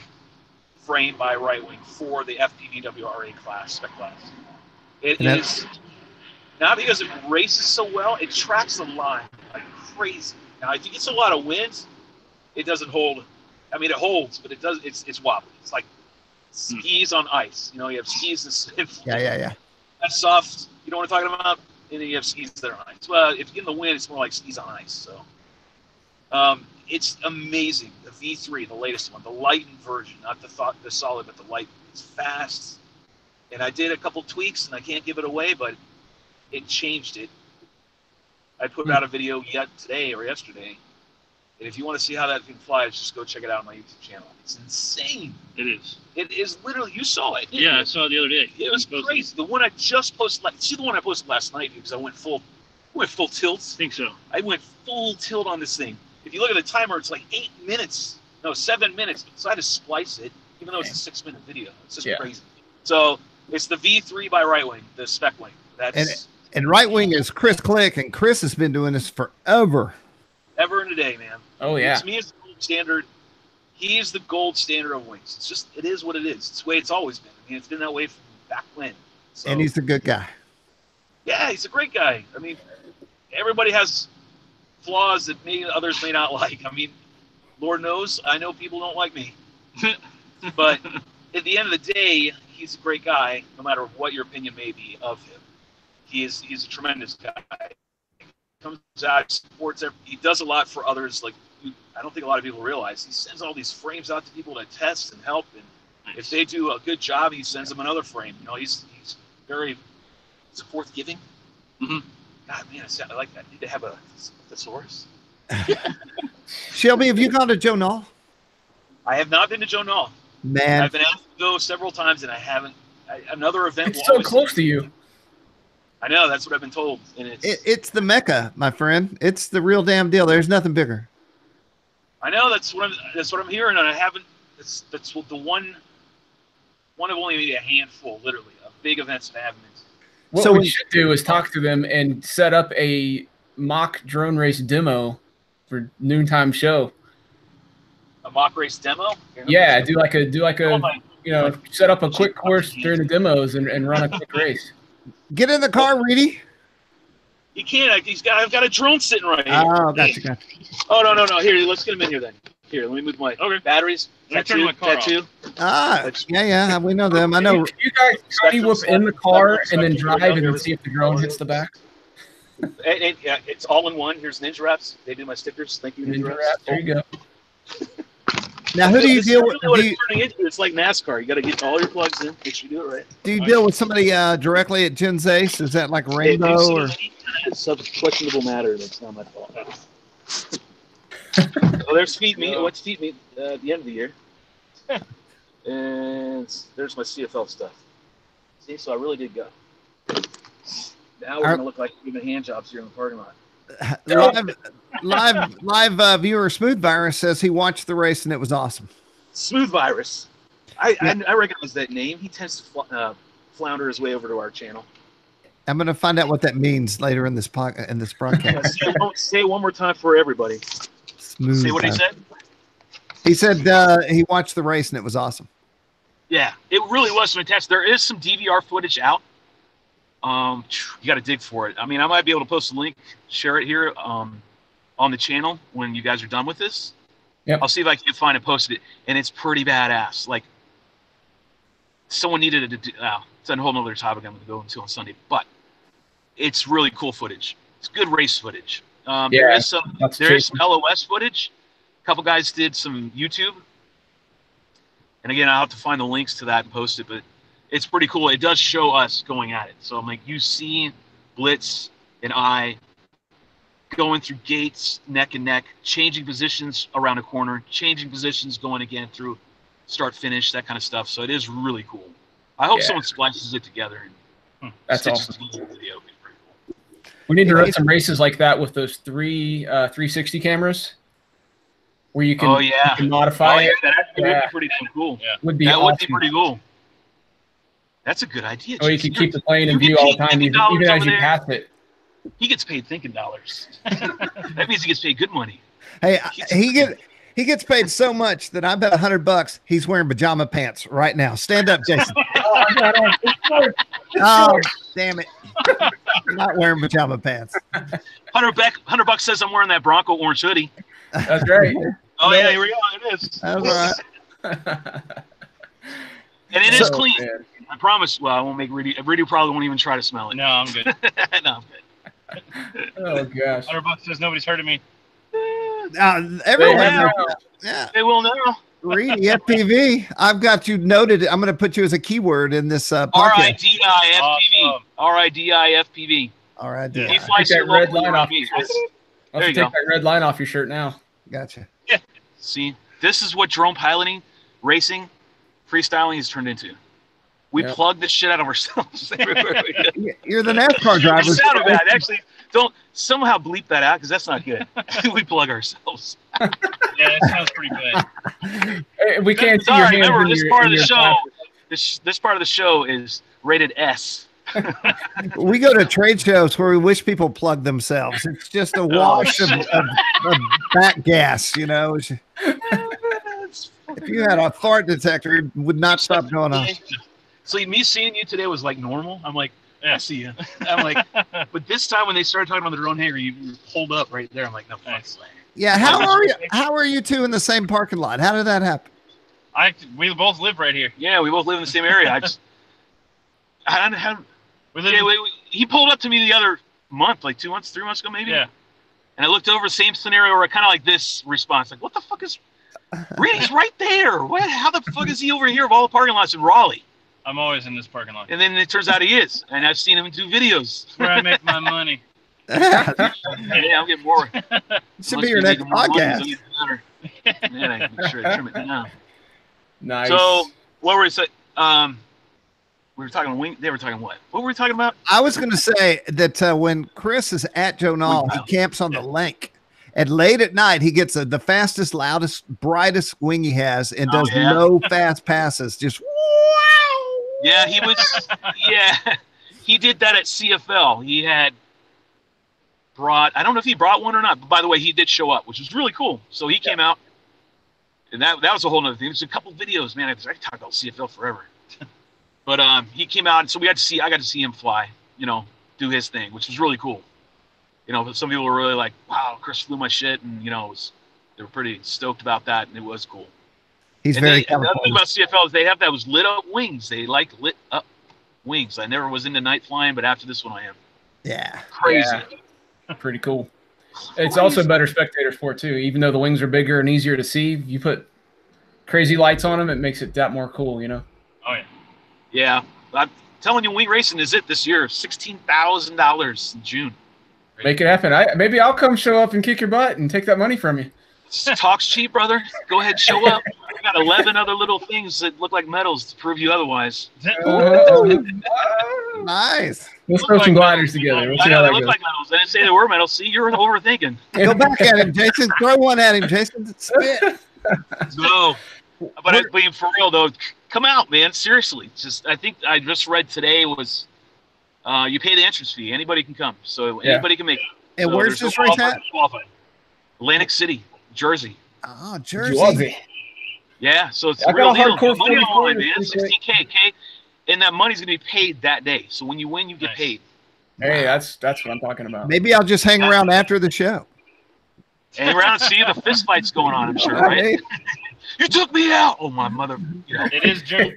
frame by right wing for the FPV WRA class, spec class. It And is not because it races so well, it tracks the line like crazy. Now, if you get a lot of wind, it doesn't hold. I mean, it holds, but it's wobbly. It's like skis on ice. You know, you have skis and Yeah. that's soft. You know what I'm talking about? And then you have skis that are on ice. Well, if in the wind, it's more like skis on ice. So, it's amazing. The V3, the latest one, the lightened version, not the solid, but the light. It's fast. And I did a couple tweaks, and I can't give it away, but it changed it. I put out a video today or yesterday. And if you want to see how that thing flies, just go check it out on my YouTube channel. It's insane. It is. It is literally, you saw it. Yeah, I saw it the other day. It was crazy. The one I just posted, see the one I posted last night because I went full tilt. I think so. I went full tilt on this thing. If you look at the timer, it's like 8 minutes. No, 7 minutes. So I had to splice it, even though it's a 6-minute video. It's just crazy. So it's the V3 by Right Wing, the spec wing. And Right Wing is Chris Click, and Chris has been doing this forever. Ever in a day, man. Oh, yeah. To me, it's the gold standard. He's the gold standard of wings. It's just, it is what it is. It's the way it's always been. I mean, it's been that way from back when. So, And he's a good guy. Yeah, he's a great guy. I mean, everybody has flaws that others may not like. I mean, Lord knows, I know people don't like me. But at the end of the day, he's a great guy, no matter what your opinion may be of him. He's a tremendous guy. Comes out, supports he does a lot for others. Like, I don't think a lot of people realize he sends all these frames out to people to test and help, and if they do a good job, he sends them another frame. You know, he's very support giving. God, man, I like that. I need to have a thesaurus. Shelby, have you gone to Joe Knoll? I have not been to Joe Knoll. Man, I've been asked to go several times, and I haven't. Another event. It's so close to you. I know, that's what I've been told, and it's the Mecca, my friend. It's the real damn deal. There's nothing bigger. I know that's what I'm hearing, and I haven't. That's the one of only maybe a handful, literally, of big events that I haven't been to. What we should do is talk to them and set up a mock drone race demo for noontime show. A mock race demo? Yeah, do like a set up a quick course during the demos and run a quick race. Get in the car, Reedy. He can't. I've got a drone sitting right here. Oh, gotcha. Oh, no. Here, let's get him in here then. Here, let me move my batteries. Turn my car off. Yeah, we know them. I know. Can you guys tiny whoop in the car and then drive and then see if the drone hits the back? It's all in one. Here's Ninja Wraps. They do my stickers. Thank you, Ninja Wraps. There you go. Now, who do you deal with? It's like NASCAR. You got to get all your plugs in. Make sure you do it right. Do you deal with somebody directly at Jen's Ace? Is that like Rainbow or? It's questionable matter. That's not my fault. Well, there's feed me. What's feed me at the end of the year? And there's my CFL stuff. See, so I really did go. Now we're gonna look like giving hand jobs here in the parking lot. Live viewer Smooth Virus says he watched the race and it was awesome. Smooth Virus, I recognize that name. He tends to flounder his way over to our channel. I'm going to find out what that means later in this broadcast. Say it one more time for everybody. Smooth. Say what he said. He said he watched the race and it was awesome. Yeah, it really was fantastic. There is some DVR footage out. You got to dig for it. I mean, I might be able to post a link, share it here on the channel when you guys are done with this. Yep. I'll see if I can find and post it, and it's pretty badass. Like, someone needed it to do. It's a whole nother topic I'm going to go into on Sunday, but it's really cool footage. It's good race footage. There is some LOS footage. A couple guys did some YouTube, and again, I'll have to find the links to that and post it, but it's pretty cool. It does show us going at it. So I'm like, you see Blitz and I going through gates, neck and neck, changing positions around a corner, changing positions going again through start finish, that kind of stuff. So it is really cool. I hope someone splices it together. And that's awesome. Video. We need to run some races like that with those 360 cameras where you can, you can modify it. That would be pretty damn cool. Yeah. Would be pretty cool. That's a good idea. Or you can keep the plane in view all the time, even as you pass it. He gets paid thinking dollars. That means he gets paid good money. Hey, He gets paid so much that I bet $100 he's wearing pajama pants right now. Stand up, Jason. Oh, damn it. You're not wearing pajama pants. $100 says I'm wearing that Bronco orange hoodie. That's right. Oh, yeah, here we go. It is. That's right. And it is So, clean. man. I promise. Well, I won't make Rudy. Rudy probably won't even try to smell it. No, I'm good. No, I'm good. Oh gosh. $100 says nobody's hurting me. Everyone, Yeah. yeah. They will now. RidiFPV. I've got you noted. I'm going to put you as a keyword in this podcast. RidiFPV. RidiFPV. All right. He Yeah. flies Take to that red local line off RVs. your shirt. I'll There have you to take go. that red line off your shirt now. Gotcha. See, this is what drone piloting, racing, freestyling has turned into. We Yep. plug the shit out of ourselves everywhere we go. You're the NASCAR driver. It sounded bad. Actually, don't somehow bleep that out because that's not good. We plug ourselves. Yeah, that sounds pretty good. Hey, we can't see Sorry, your hands. remember in this your- part in of the your show. pocket. This part of the show is rated S. We go to trade shows where we wish people plug themselves. It's just a wash of back gas, you know. If you had a fart detector, it would not stop going off. So me seeing you today was like normal. I'm like, yeah, I see you. I'm like, but this time when they started talking about the drone hangar, you pulled up right there. I'm like, no, Nice. Yeah, how are you two in the same parking lot? How did that happen? We both live right here. Yeah, we both live in the same area. We live. He pulled up to me the other month, like 2 months, 3 months ago, maybe. Yeah. And I looked over, same scenario, where I kind of like this response, like, what the fuck is? Reed's right there. How the fuck is he over here of all the parking lots in Raleigh? I'm always in this parking lot. And then it turns out he is, and I've seen him do videos. That's where I make my money. Yeah, I'm getting more. Should be your next podcast. Man, I make sure I trim it down. Nice. So, what were we saying? We were talking wing. They were talking what? What were we talking about? I was going to say that when Chris is at Joe Nall, he camps on the lake. And late at night, he gets the fastest, loudest, brightest wing he has and does no fast passes. Just wow. Yeah, he was. Yeah, he did that at CFL. He had brought. I don't know if he brought one or not. But by the way, he did show up, which was really cool. So he came out, and that was a whole nother thing. There's a couple videos, man. I could talk about CFL forever. But he came out, and so I got to see him fly. You know, do his thing, which was really cool. You know, some people were really like, "Wow, Chris flew my shit," and you know, they were pretty stoked about that, and it was cool. He's and very. the other thing about CFL is they have those lit up wings. They like lit up wings. I never was into night flying, but after this one, I am. Yeah. Crazy. Yeah. Pretty cool. It's also a better spectator sport too. Even though the wings are bigger and easier to see, you put crazy lights on them, it makes it that more cool. You know. Oh yeah. Yeah, I'm telling you, wing racing is it this year. $16,000 in June. Make it happen. Maybe I'll come show up and kick your butt and take that money from you. Talk's cheap, brother. Go ahead, show up. I got 11 other little things that look like medals to prove you otherwise. Nice. We'll throw some gliders together. We'll I see know how they that look goes. like medals. I didn't say they were medals. See, you're overthinking. Go back at him, Jason. Throw one at him, Jason. Spit. No, but being for real though, come out, man. Seriously, I think I just read today was you pay the entrance fee. Anybody can come, so anybody can make it. And So where's there's this no race at? qualified. Atlantic City, Jersey. Oh, Jersey. Jersey. Yeah, so it's I a real got a deal. hardcore Money on the line, 44 man. this week. $16K, okay? And that money's gonna be paid that day. So when you win, you get Nice. paid. Hey, that's what I'm talking about. Maybe I'll just hang around after the show. Hang around and see the fist fights going on, I'm sure, right? Hey, You took me out. Oh my mother. You know, It is Jersey.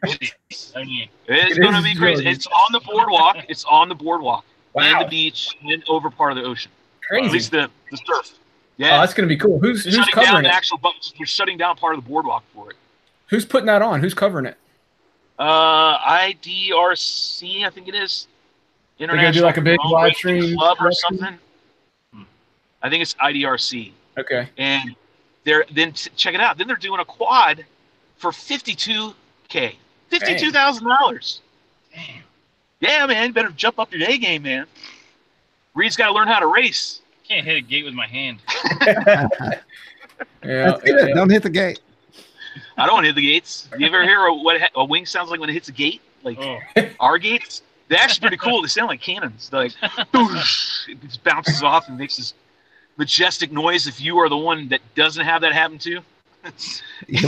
I mean, it's It gonna is be crazy. Jersey. It's on the boardwalk. It's on the boardwalk. And Wow. the beach and over part of the ocean. At Crazy. least the surf. Oh, Yeah. that's gonna be cool. Who's shutting down covering the it? actual they're shutting down part of the boardwalk for it. Who's putting that on? Who's covering it? IDRC, I think it is. They're gonna do like a big Drone live Racing stream club or stream? something. I think it's IDRC. Okay. And check it out. Then they're doing a quad for $52K. $52,000. damn. Yeah, man. Better jump up your A game, man. Reed's got to learn how to race. Can't hit a gate with my hand. Yeah. that's good. Don't hit the gate. I don't want to hit the gates. You ever hear what a wing sounds like when it hits a gate? Like Oh, our gates? They're actually pretty cool. They sound like cannons. They're like, boosh, it just bounces off and makes this majestic noise. If you are the one that doesn't have that happen to,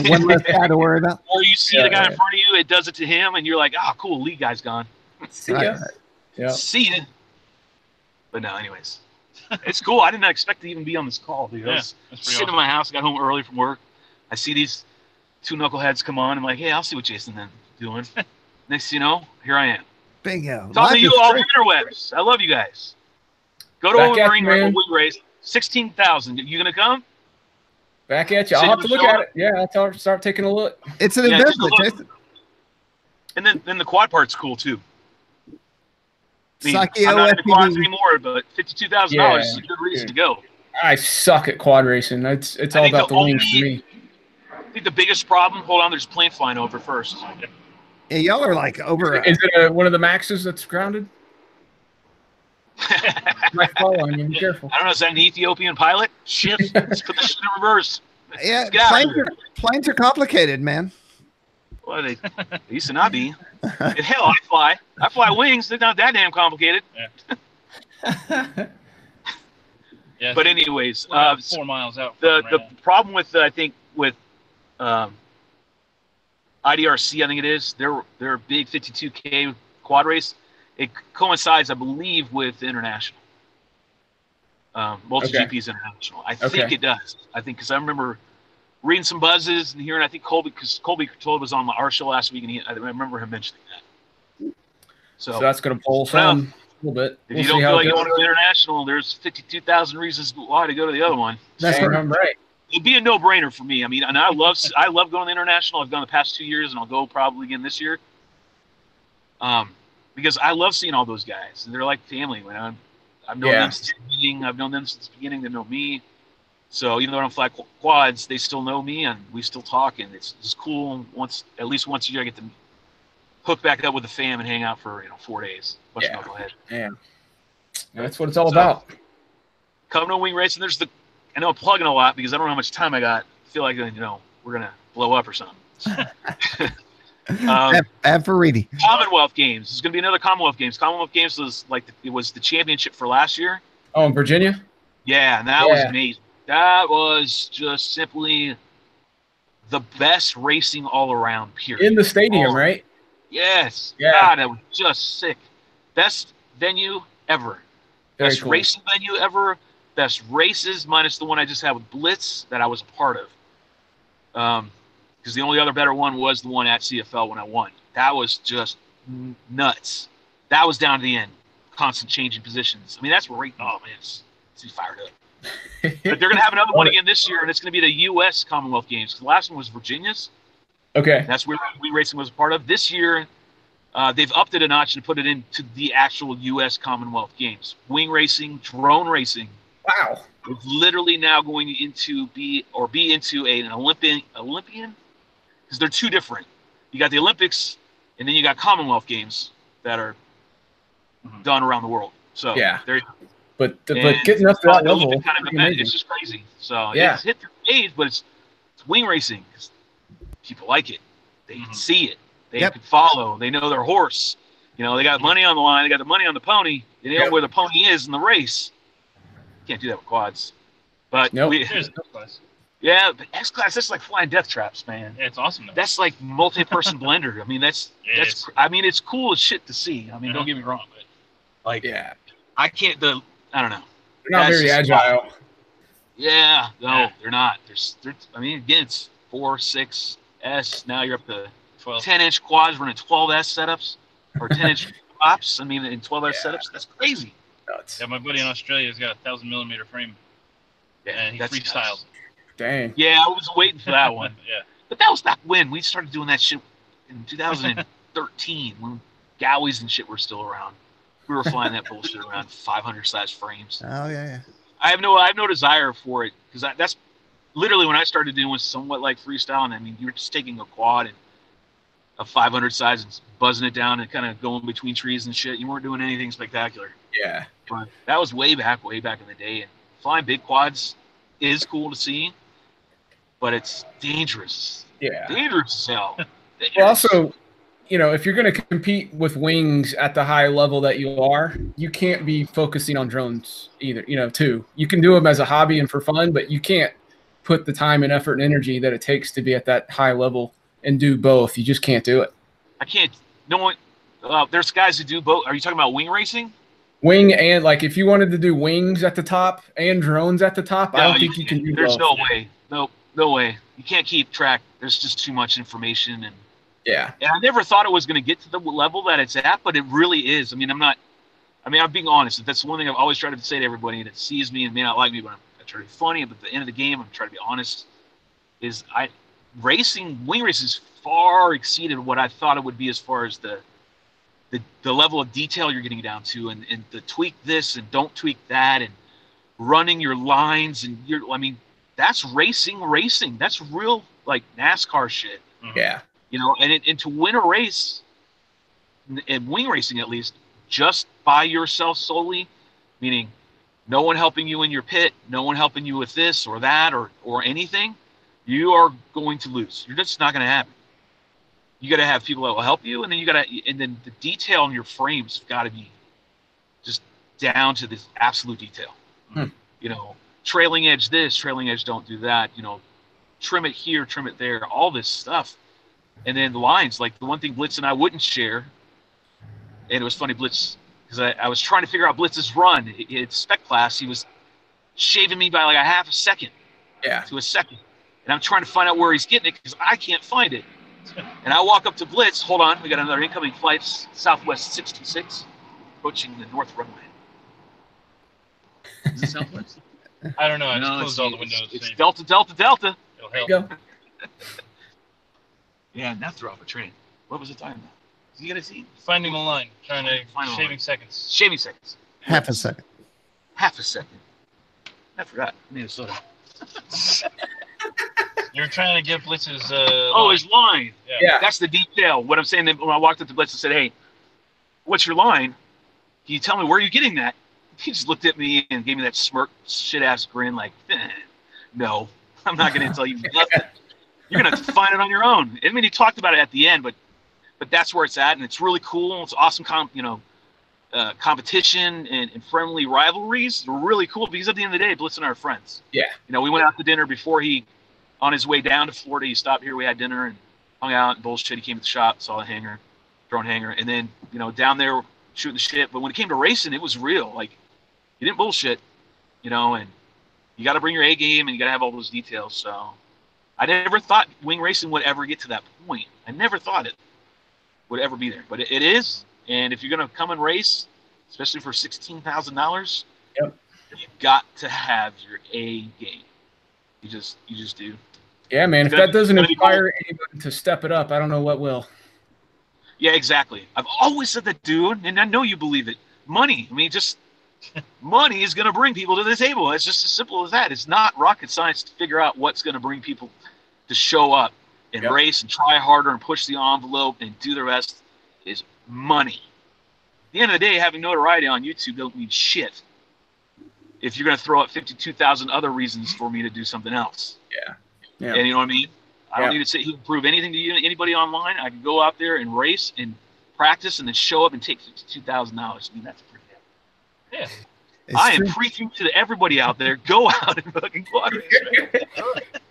One less guy to worry about. Or you see the guy in front of you, it does it to him, and you're like, "Ah, cool, lead guy's gone. See ya. Right. Yeah. See ya." But no, anyways, it's cool. I didn't expect to even be on this call, dude. I was sitting in my house, got home early from work. I see these two knuckleheads come on. I'm like, "Hey, I'll see what Jason then doing." Next thing you know, here I am. Bingo. Talking to you all interwebs. I love you guys. Go to Back a at Marine you, man. wing race. 16,000. You gonna come? Back at you. I'll have to look at it. Yeah, I'll start taking a look. It's an Yeah, take a investment, look. Jason. And then the quad part's cool too. I mean, Psycho I'm not in the quads FPV. anymore, but $52,000 is a good reason to go. I suck at quad racing. It's all think about the the wings only- for me. I think the biggest problem. Hold on, there's a plane flying over first. Yeah, y'all are like over. Is it one of the Maxes that's grounded? My following you. Be careful. I don't know. Is that an Ethiopian pilot? Shit. Let's put this shit in reverse. Yeah, Get out of here. planes are complicated, man. Well, they used to not be. And hell, I fly wings. They're not that damn complicated. Yeah. But anyways, We're about 4 miles out. the From right now. problem with I think with IDRC, I think it is their big 52K quad race. It coincides, I believe, with international. Multi-GP's international. I think it does. I think because I remember reading some buzzes and hearing. I think Colby told was on our show last week, and I remember him mentioning that. So that's going to pull some a little bit. If you don't feel like you want to go international, there's 52,000 reasons why to go to the other one. That's right. It'd be a no-brainer for me. I mean, and I love going to international. I've gone the past 2 years, and I'll go probably again this year. Because I love seeing all those guys, and they're like family. Man, I've known them since the beginning. I've known them since the beginning. They know me. So even though I don't fly quads, they still know me, and we still talk, and it's cool. At least once a year, I get to hook back up with the fam and hang out for 4 days. Bunch of knucklehead. Yeah, that's what it's all about. Come to a wing race, and I know I'm plugging a lot because I don't know how much time I got. I feel like we're gonna blow up or something. Ad for Reedy. Commonwealth Games. There's going to be another Commonwealth Games. Commonwealth Games was it was the championship for last year. Oh, in Virginia? Yeah, and that was amazing. That was just simply the best racing all around, period. In the stadium, right? Yes. Yeah. God, that was just sick. Best venue ever. Very Best cool. racing venue ever. Best races, minus the one I just had with Blitz that I was a part of. Because the only other better one was the one at CFL when I won. That was just nuts. That was down to the end. Constant changing positions. I mean, that's where it's fired up. But they're going to have another one again this year, and it's going to be the U.S. Commonwealth Games. The last one was Virginia's. Okay. That's where wing racing was a part of. This year, they've upped it a notch and put it into the actual U.S. Commonwealth Games. Wing racing, drone racing. Wow. It's literally now going into be into an Olympian, because they're two different. You got the Olympics, and then you got Commonwealth Games that are done around the world. So but getting up to that level, kind of event, it's just crazy. So it's hit their age, but it's wing racing. People like it. They can see it. They can follow. They know their horse. They got money on the line. They got the money on the pony. They know where the pony is in the race. Can't do that with quads. But yeah, but X-Class, that's like flying death traps, man. Yeah, it's awesome though. That's like multi-person blender. I mean, it's cool as shit to see. I mean, don't get me wrong, but I can't. I don't know. They're not very agile. Yeah, no, they're not. I mean, again, it's 4, 6 S. Now you're up to 10-inch quads running 12S setups or 10-inch tops. I mean, in 12S setups, that's crazy. Nuts. Yeah, my buddy in Australia has got a 1,000mm frame, and he freestyles. Dang. Yeah, I was waiting for that one. Yeah. But that was back when we started doing that shit in 2013 when Gowies and shit were still around. We were flying that bullshit around 500 size frames. Oh yeah. I have no desire for it because that's literally when I started doing somewhat like freestyle. I mean, you're just taking a quad and a 500 size and buzzing it down and kind of going between trees and shit. You weren't doing anything spectacular. Yeah. But that was way back in the day. And flying big quads is cool to see, but it's dangerous. Yeah. Dangerous as hell. Dangerous. Well, also, if you're going to compete with wings at the high level that you are, you can't be focusing on drones either, too. You can do them as a hobby and for fun, but you can't put the time and effort and energy that it takes to be at that high level and do both. You just can't do it. I can't. No one. There's guys who do both. Are you talking about wing racing? Wing and like if you wanted to do wings at the top and drones at the top, I don't think you can do There's both. no way. No way. You can't keep track. There's just too much information, and yeah. And I never thought it was going to get to the level that it's at, but it really is. I mean, I'm being honest. That's one thing I've always tried to say to everybody that sees me and may not like me, but I try to be funny. But at the end of the game, I'm trying to be honest. Wing races far exceeded what I thought it would be as far as the level of detail you're getting down to, and the tweak this and don't tweak that, and running your lines, and that's racing. That's real, like, NASCAR shit. Yeah. And to win a race, in wing racing at least, just by yourself solely, meaning no one helping you in your pit, no one helping you with this or that or anything, you are going to lose. You're just not going to happen. You got to have people that will help you, and then the detail in your frames have got to be just down to this absolute detail. Trailing edge this, trailing edge don't do that. Trim it here, trim it there, all this stuff. And then the lines, like the one thing Blitz and I wouldn't share, and it was funny, Blitz, because I was trying to figure out Blitz's run. It's spec class. He was shaving me by like a half a second to a second. And I'm trying to find out where he's getting it because I can't find it. And I walk up to Blitz. Hold on. We got another incoming flight, Southwest 626, approaching the north runway. Is it Southwest? I don't know. I just closed all the windows. It's Delta, Delta, Delta. There you go. Yeah, now throw off a train. What was the time? You got to see. Finding the line. Trying to shaving seconds. Shaving seconds. Half a second. Half a second. I forgot. Minnesota. You're trying to give Blitz's his line. Yeah. That's the detail. What I'm saying, when I walked up to Blitz and said, "Hey, what's your line? Can you tell me where you're getting that?" He just looked at me and gave me that smirk, shit-ass grin, like, no, I'm not going to tell you nothing. You're going to have to find it on your own. I mean, he talked about it at the end, but that's where it's at, and it's really cool. It's awesome, competition and friendly rivalries. They're really cool because at the end of the day, Blitz and I are friends. Yeah. We went out to dinner before on his way down to Florida. He stopped here. We had dinner and hung out and bullshit. He came to the shop, saw the drone hangar, and then down there shooting the shit. But when it came to racing, it was real. Like, he didn't bullshit, and you got to bring your A game and you got to have all those details. So I never thought wing racing would ever get to that point. I never thought it would ever be there, but it is. And if you're going to come and race, especially for $16,000, yep, you've got to have your A game. You just do. Yeah, man. If that doesn't inspire anybody to step it up, I don't know what will. Yeah, exactly. I've always said that, dude, and I know you believe it. Money. I mean, just money is going to bring people to the table. It's just as simple as that. It's not rocket science to figure out what's going to bring people to show up and race and try harder and push the envelope and do the rest is money. At the end of the day, having notoriety on YouTube don't mean shit if you're going to throw out 52,000 other reasons for me to do something else. Yeah. And you know what I mean? I don't need to sit here and prove anything to anybody online. I can go out there and race and practice and then show up and take $52,000. I mean, that's pretty good. Yeah. I am preaching to everybody out there. Go out and fucking go out.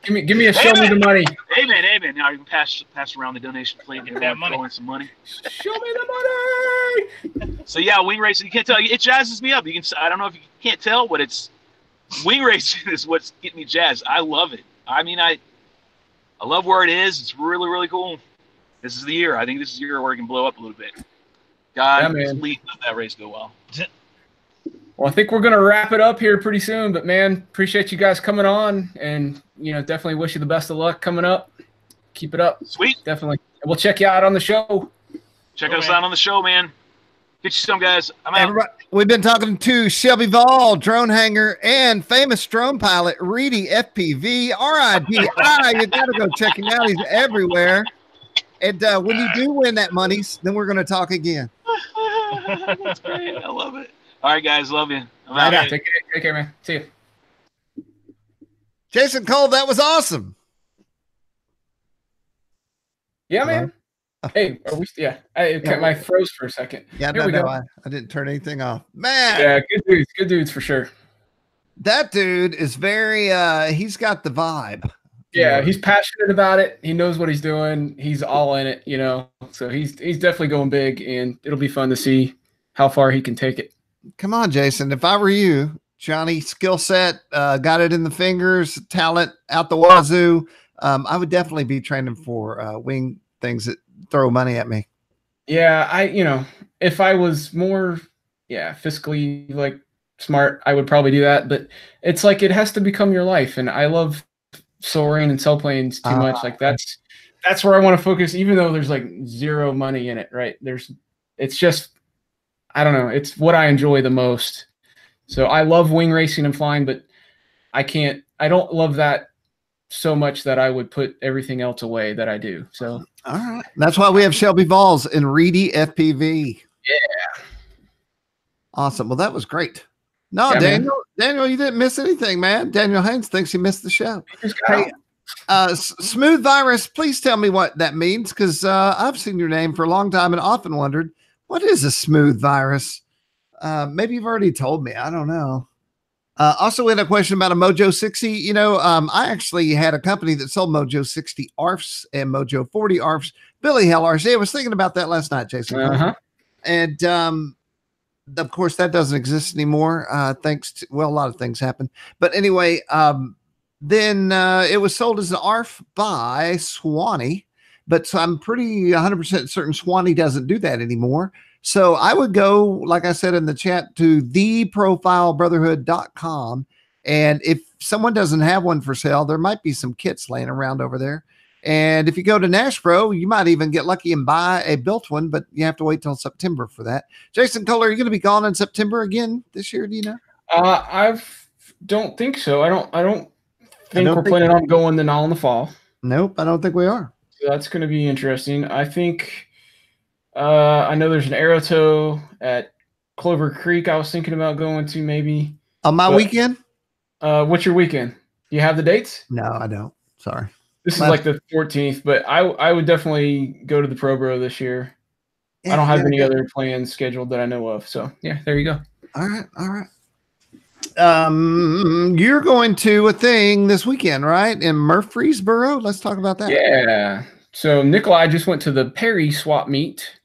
Give me a show me the money. Amen. Now you can pass around the donation plate and throw in some money. Show me the money. So yeah, wing racing. You can't tell. It jazzes me up. I don't know if you can't tell, but it's wing racing is what's getting me jazzed. I love it. I mean, I love where it is. It's really, really cool. This is the year. I think this is the year where it can blow up a little bit. God, please let that race go well. Well, I think we're going to wrap it up here pretty soon, but man, appreciate you guys coming on, and definitely wish you the best of luck coming up. Keep it up. Sweet. Definitely. We'll check you out on the show. Check us out on the show, man. Get you some, guys. I'm out. Everybody, we've been talking to Shelby Voll, Drone Hangar, and famous drone pilot RidiFPV, RIDI. You got to go check him out. He's everywhere. And when you do win that money, then we're going to talk again. That's great. I love it. All right, guys. Love you. Take care, man. See you. Jason Cole, that was awesome. Yeah, man. Hey, are we? Yeah, I froze for a second. Yeah, Here we go. I didn't turn anything off. Man. Yeah, good dudes for sure. That dude is very he's got the vibe. Yeah, he's passionate about it. He knows what he's doing. He's all in it, you know. So he's definitely going big, and it'll be fun to see how far he can take it. Come on, Jason. If I were you, Johnny, skill set, got it in the fingers, talent out the wazoo. I would definitely be training for wing things that throw money at me. Yeah, you know, if I was more, fiscally like smart, I would probably do that. But it's like it has to become your life, and I love soaring and sailplanes too much. Like that's where I want to focus, even though there's like zero money in it, right? It's just, I don't know, it's what I enjoy the most. So I love wing racing and flying, but I don't love that so much that I would put everything else away that I do. So all right, that's why we have Shelby Volls and RidiFPV. Yeah, awesome. Well, that was great. No, yeah, Daniel, you didn't miss anything, man. Daniel Haynes thinks you missed the show. Hey, Smooth Virus, please tell me what that means, because I've seen your name for a long time and often wondered, what is a smooth virus? Maybe you've already told me. I don't know. Also, we had a question about a Mojo 60. You know, I actually had a company that sold Mojo 60 ARFs and Mojo 40 ARFs. Billy Hell RC. I was thinking about that last night, Jason. And of course, that doesn't exist anymore. Thanks to, well, a lot of things happened. But anyway, then it was sold as an ARF by Swanee. But so I'm pretty 100% certain Swanee doesn't do that anymore. So I would go, like I said in the chat, to theprofilebrotherhood.com. And if someone doesn't have one for sale, there might be some kits laying around over there. And if you go to NashPro, you might even get lucky and buy a built one, but you have to wait till September for that. Jason Kohler, are you going to be gone in September again this year? Do you know? I don't think so. I don't think we're planning on going then all in the fall. Nope, I don't think we are. So that's going to be interesting. I think I know there's an Aerotow at Clover Creek I was thinking about going to maybe. On my weekend? What's your weekend? Do you have the dates? No, I don't. Sorry. This is like the 14th, but I would definitely go to the Pro Bro this year. I don't have any other plans scheduled that I know of. So yeah, there you go. All right. You're going to a thing this weekend, right? In Murfreesboro. Let's talk about that. Yeah. So Nikolai just went to the Perry swap meet.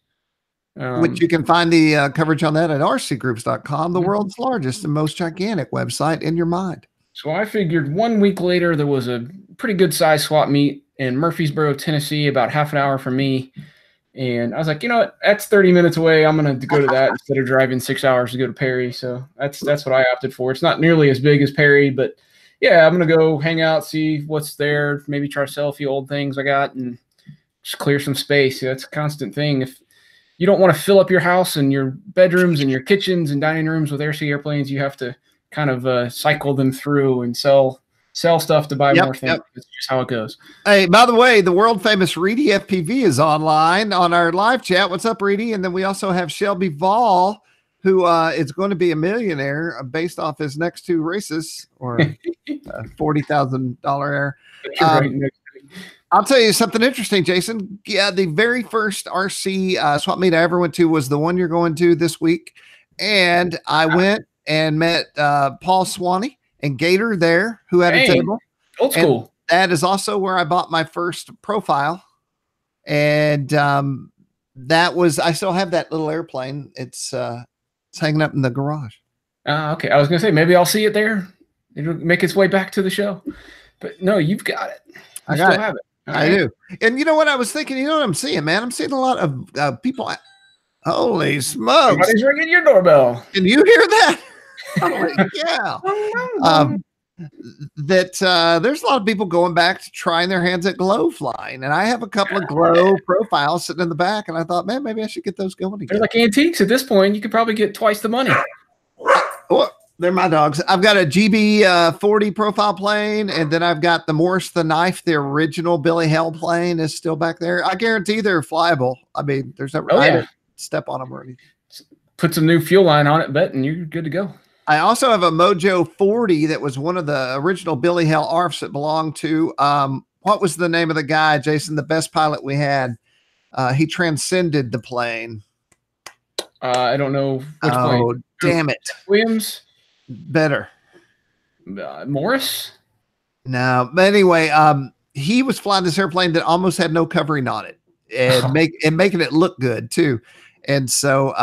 Which you can find the coverage on that at RCGroups.com, the world's largest and most gigantic website in your mind. So I figured 1 week later, there was a pretty good size swap meet in Murfreesboro, Tennessee, about half an hour from me. And I was like, you know what? That's 30 minutes away. I'm going to go to that instead of driving 6 hours to go to Perry. So that's what I opted for. It's not nearly as big as Perry, but yeah, I'm going to go hang out, see what's there, maybe try to sell a few old things I got and just clear some space. Yeah, that's a constant thing. If you don't want to fill up your house and your bedrooms and your kitchens and dining rooms with RC airplanes, you have to kind of cycle them through and sell stuff to buy more things. That's just how it goes. Hey, by the way, the world famous RidiFPV is online on our live chat. What's up, Ridi? And then we also have Shelby Voll, who is going to be a millionaire based off his next two races, or $40,000 air. I'll tell you something interesting, Jason. Yeah, the very first RC swap meet I ever went to was the one you're going to this week. And I went and met Paul Swanee and Gator there, who had a table. Old school. And that is also where I bought my first profile. And that was, I still have that little airplane. It's hanging up in the garage. Okay. I was going to say, maybe I'll see it there. It'll make its way back to the show. But no, you've got it. I got it. Have it. I do. And you know what I was thinking? You know what I'm seeing, man? I'm seeing a lot of people. Holy smokes. Somebody's ringing your doorbell. Can you hear that? Holy cow. There's a lot of people going back to trying their hands at glow flying. And I have a couple of glow profiles sitting in the back. And I thought, man, maybe I should get those going again. They're like antiques at this point. You could probably get twice the money. They're my dogs. I've got a GB 40 profile plane, and then I've got the Morris the Knife, the original Billy Hell plane is still back there. I guarantee they're flyable. I mean, there's no I didn't step on them or anything. Put some new fuel line on it, and you're good to go. I also have a Mojo 40 that was one of the original Billy Hell ARFs that belonged to what was the name of the guy, Jason, the best pilot we had? He transcended the plane. I don't know which plane. Damn it. Williams? Better. Morris? No, but anyway, he was flying this airplane that almost had no covering on it, and making it look good too. And so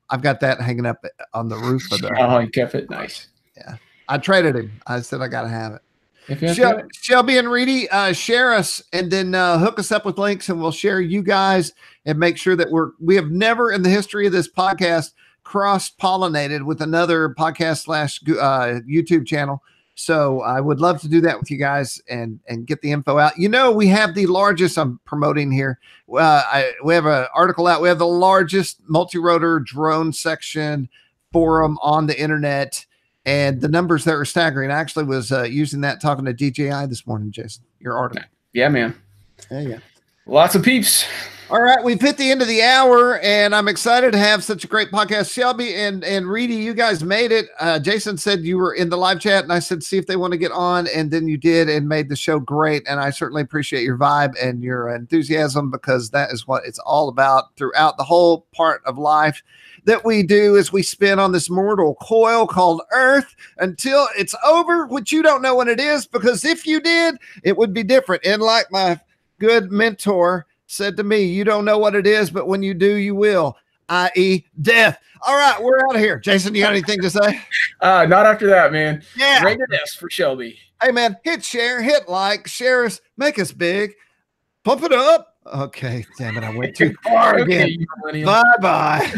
I've got that hanging up on the roof of the. Oh, he kept it. Nice. Yeah, I traded him. I said I got to have it. If Shelby and Reedy, share us and then hook us up with links, and we'll share you guys and make sure that we have never in the history of this podcast cross-pollinated with another podcast / YouTube channel. So I would love to do that with you guys and get the info out. You know, we have the largest, I'm promoting here. We have an article out. We have the largest multi-rotor drone section forum on the internet, and the numbers there are staggering. I actually was using that talking to DJI this morning, Jason, your article. Yeah, man. Yeah. Lots of peeps. All right, we've hit the end of the hour, and I'm excited to have such a great podcast. Shelby and Reedy, you guys made it. Jason said you were in the live chat, and I said, see if they want to get on, and then you did and made the show great, and I certainly appreciate your vibe and your enthusiasm, because that is what it's all about throughout the whole part of life that we do, is we spin on this mortal coil called Earth until it's over, which you don't know when it is, because if you did, it would be different. And like my good mentor said to me, you don't know what it is, but when you do, you will, i.e. death. All right, we're out of here. Jason, you got anything to say? Not after that, man. Yeah. Rated S for Shelby. Hey, man, hit share, hit like, share us, make us big, pump it up. Okay, damn it, I went too far again. Bye-bye.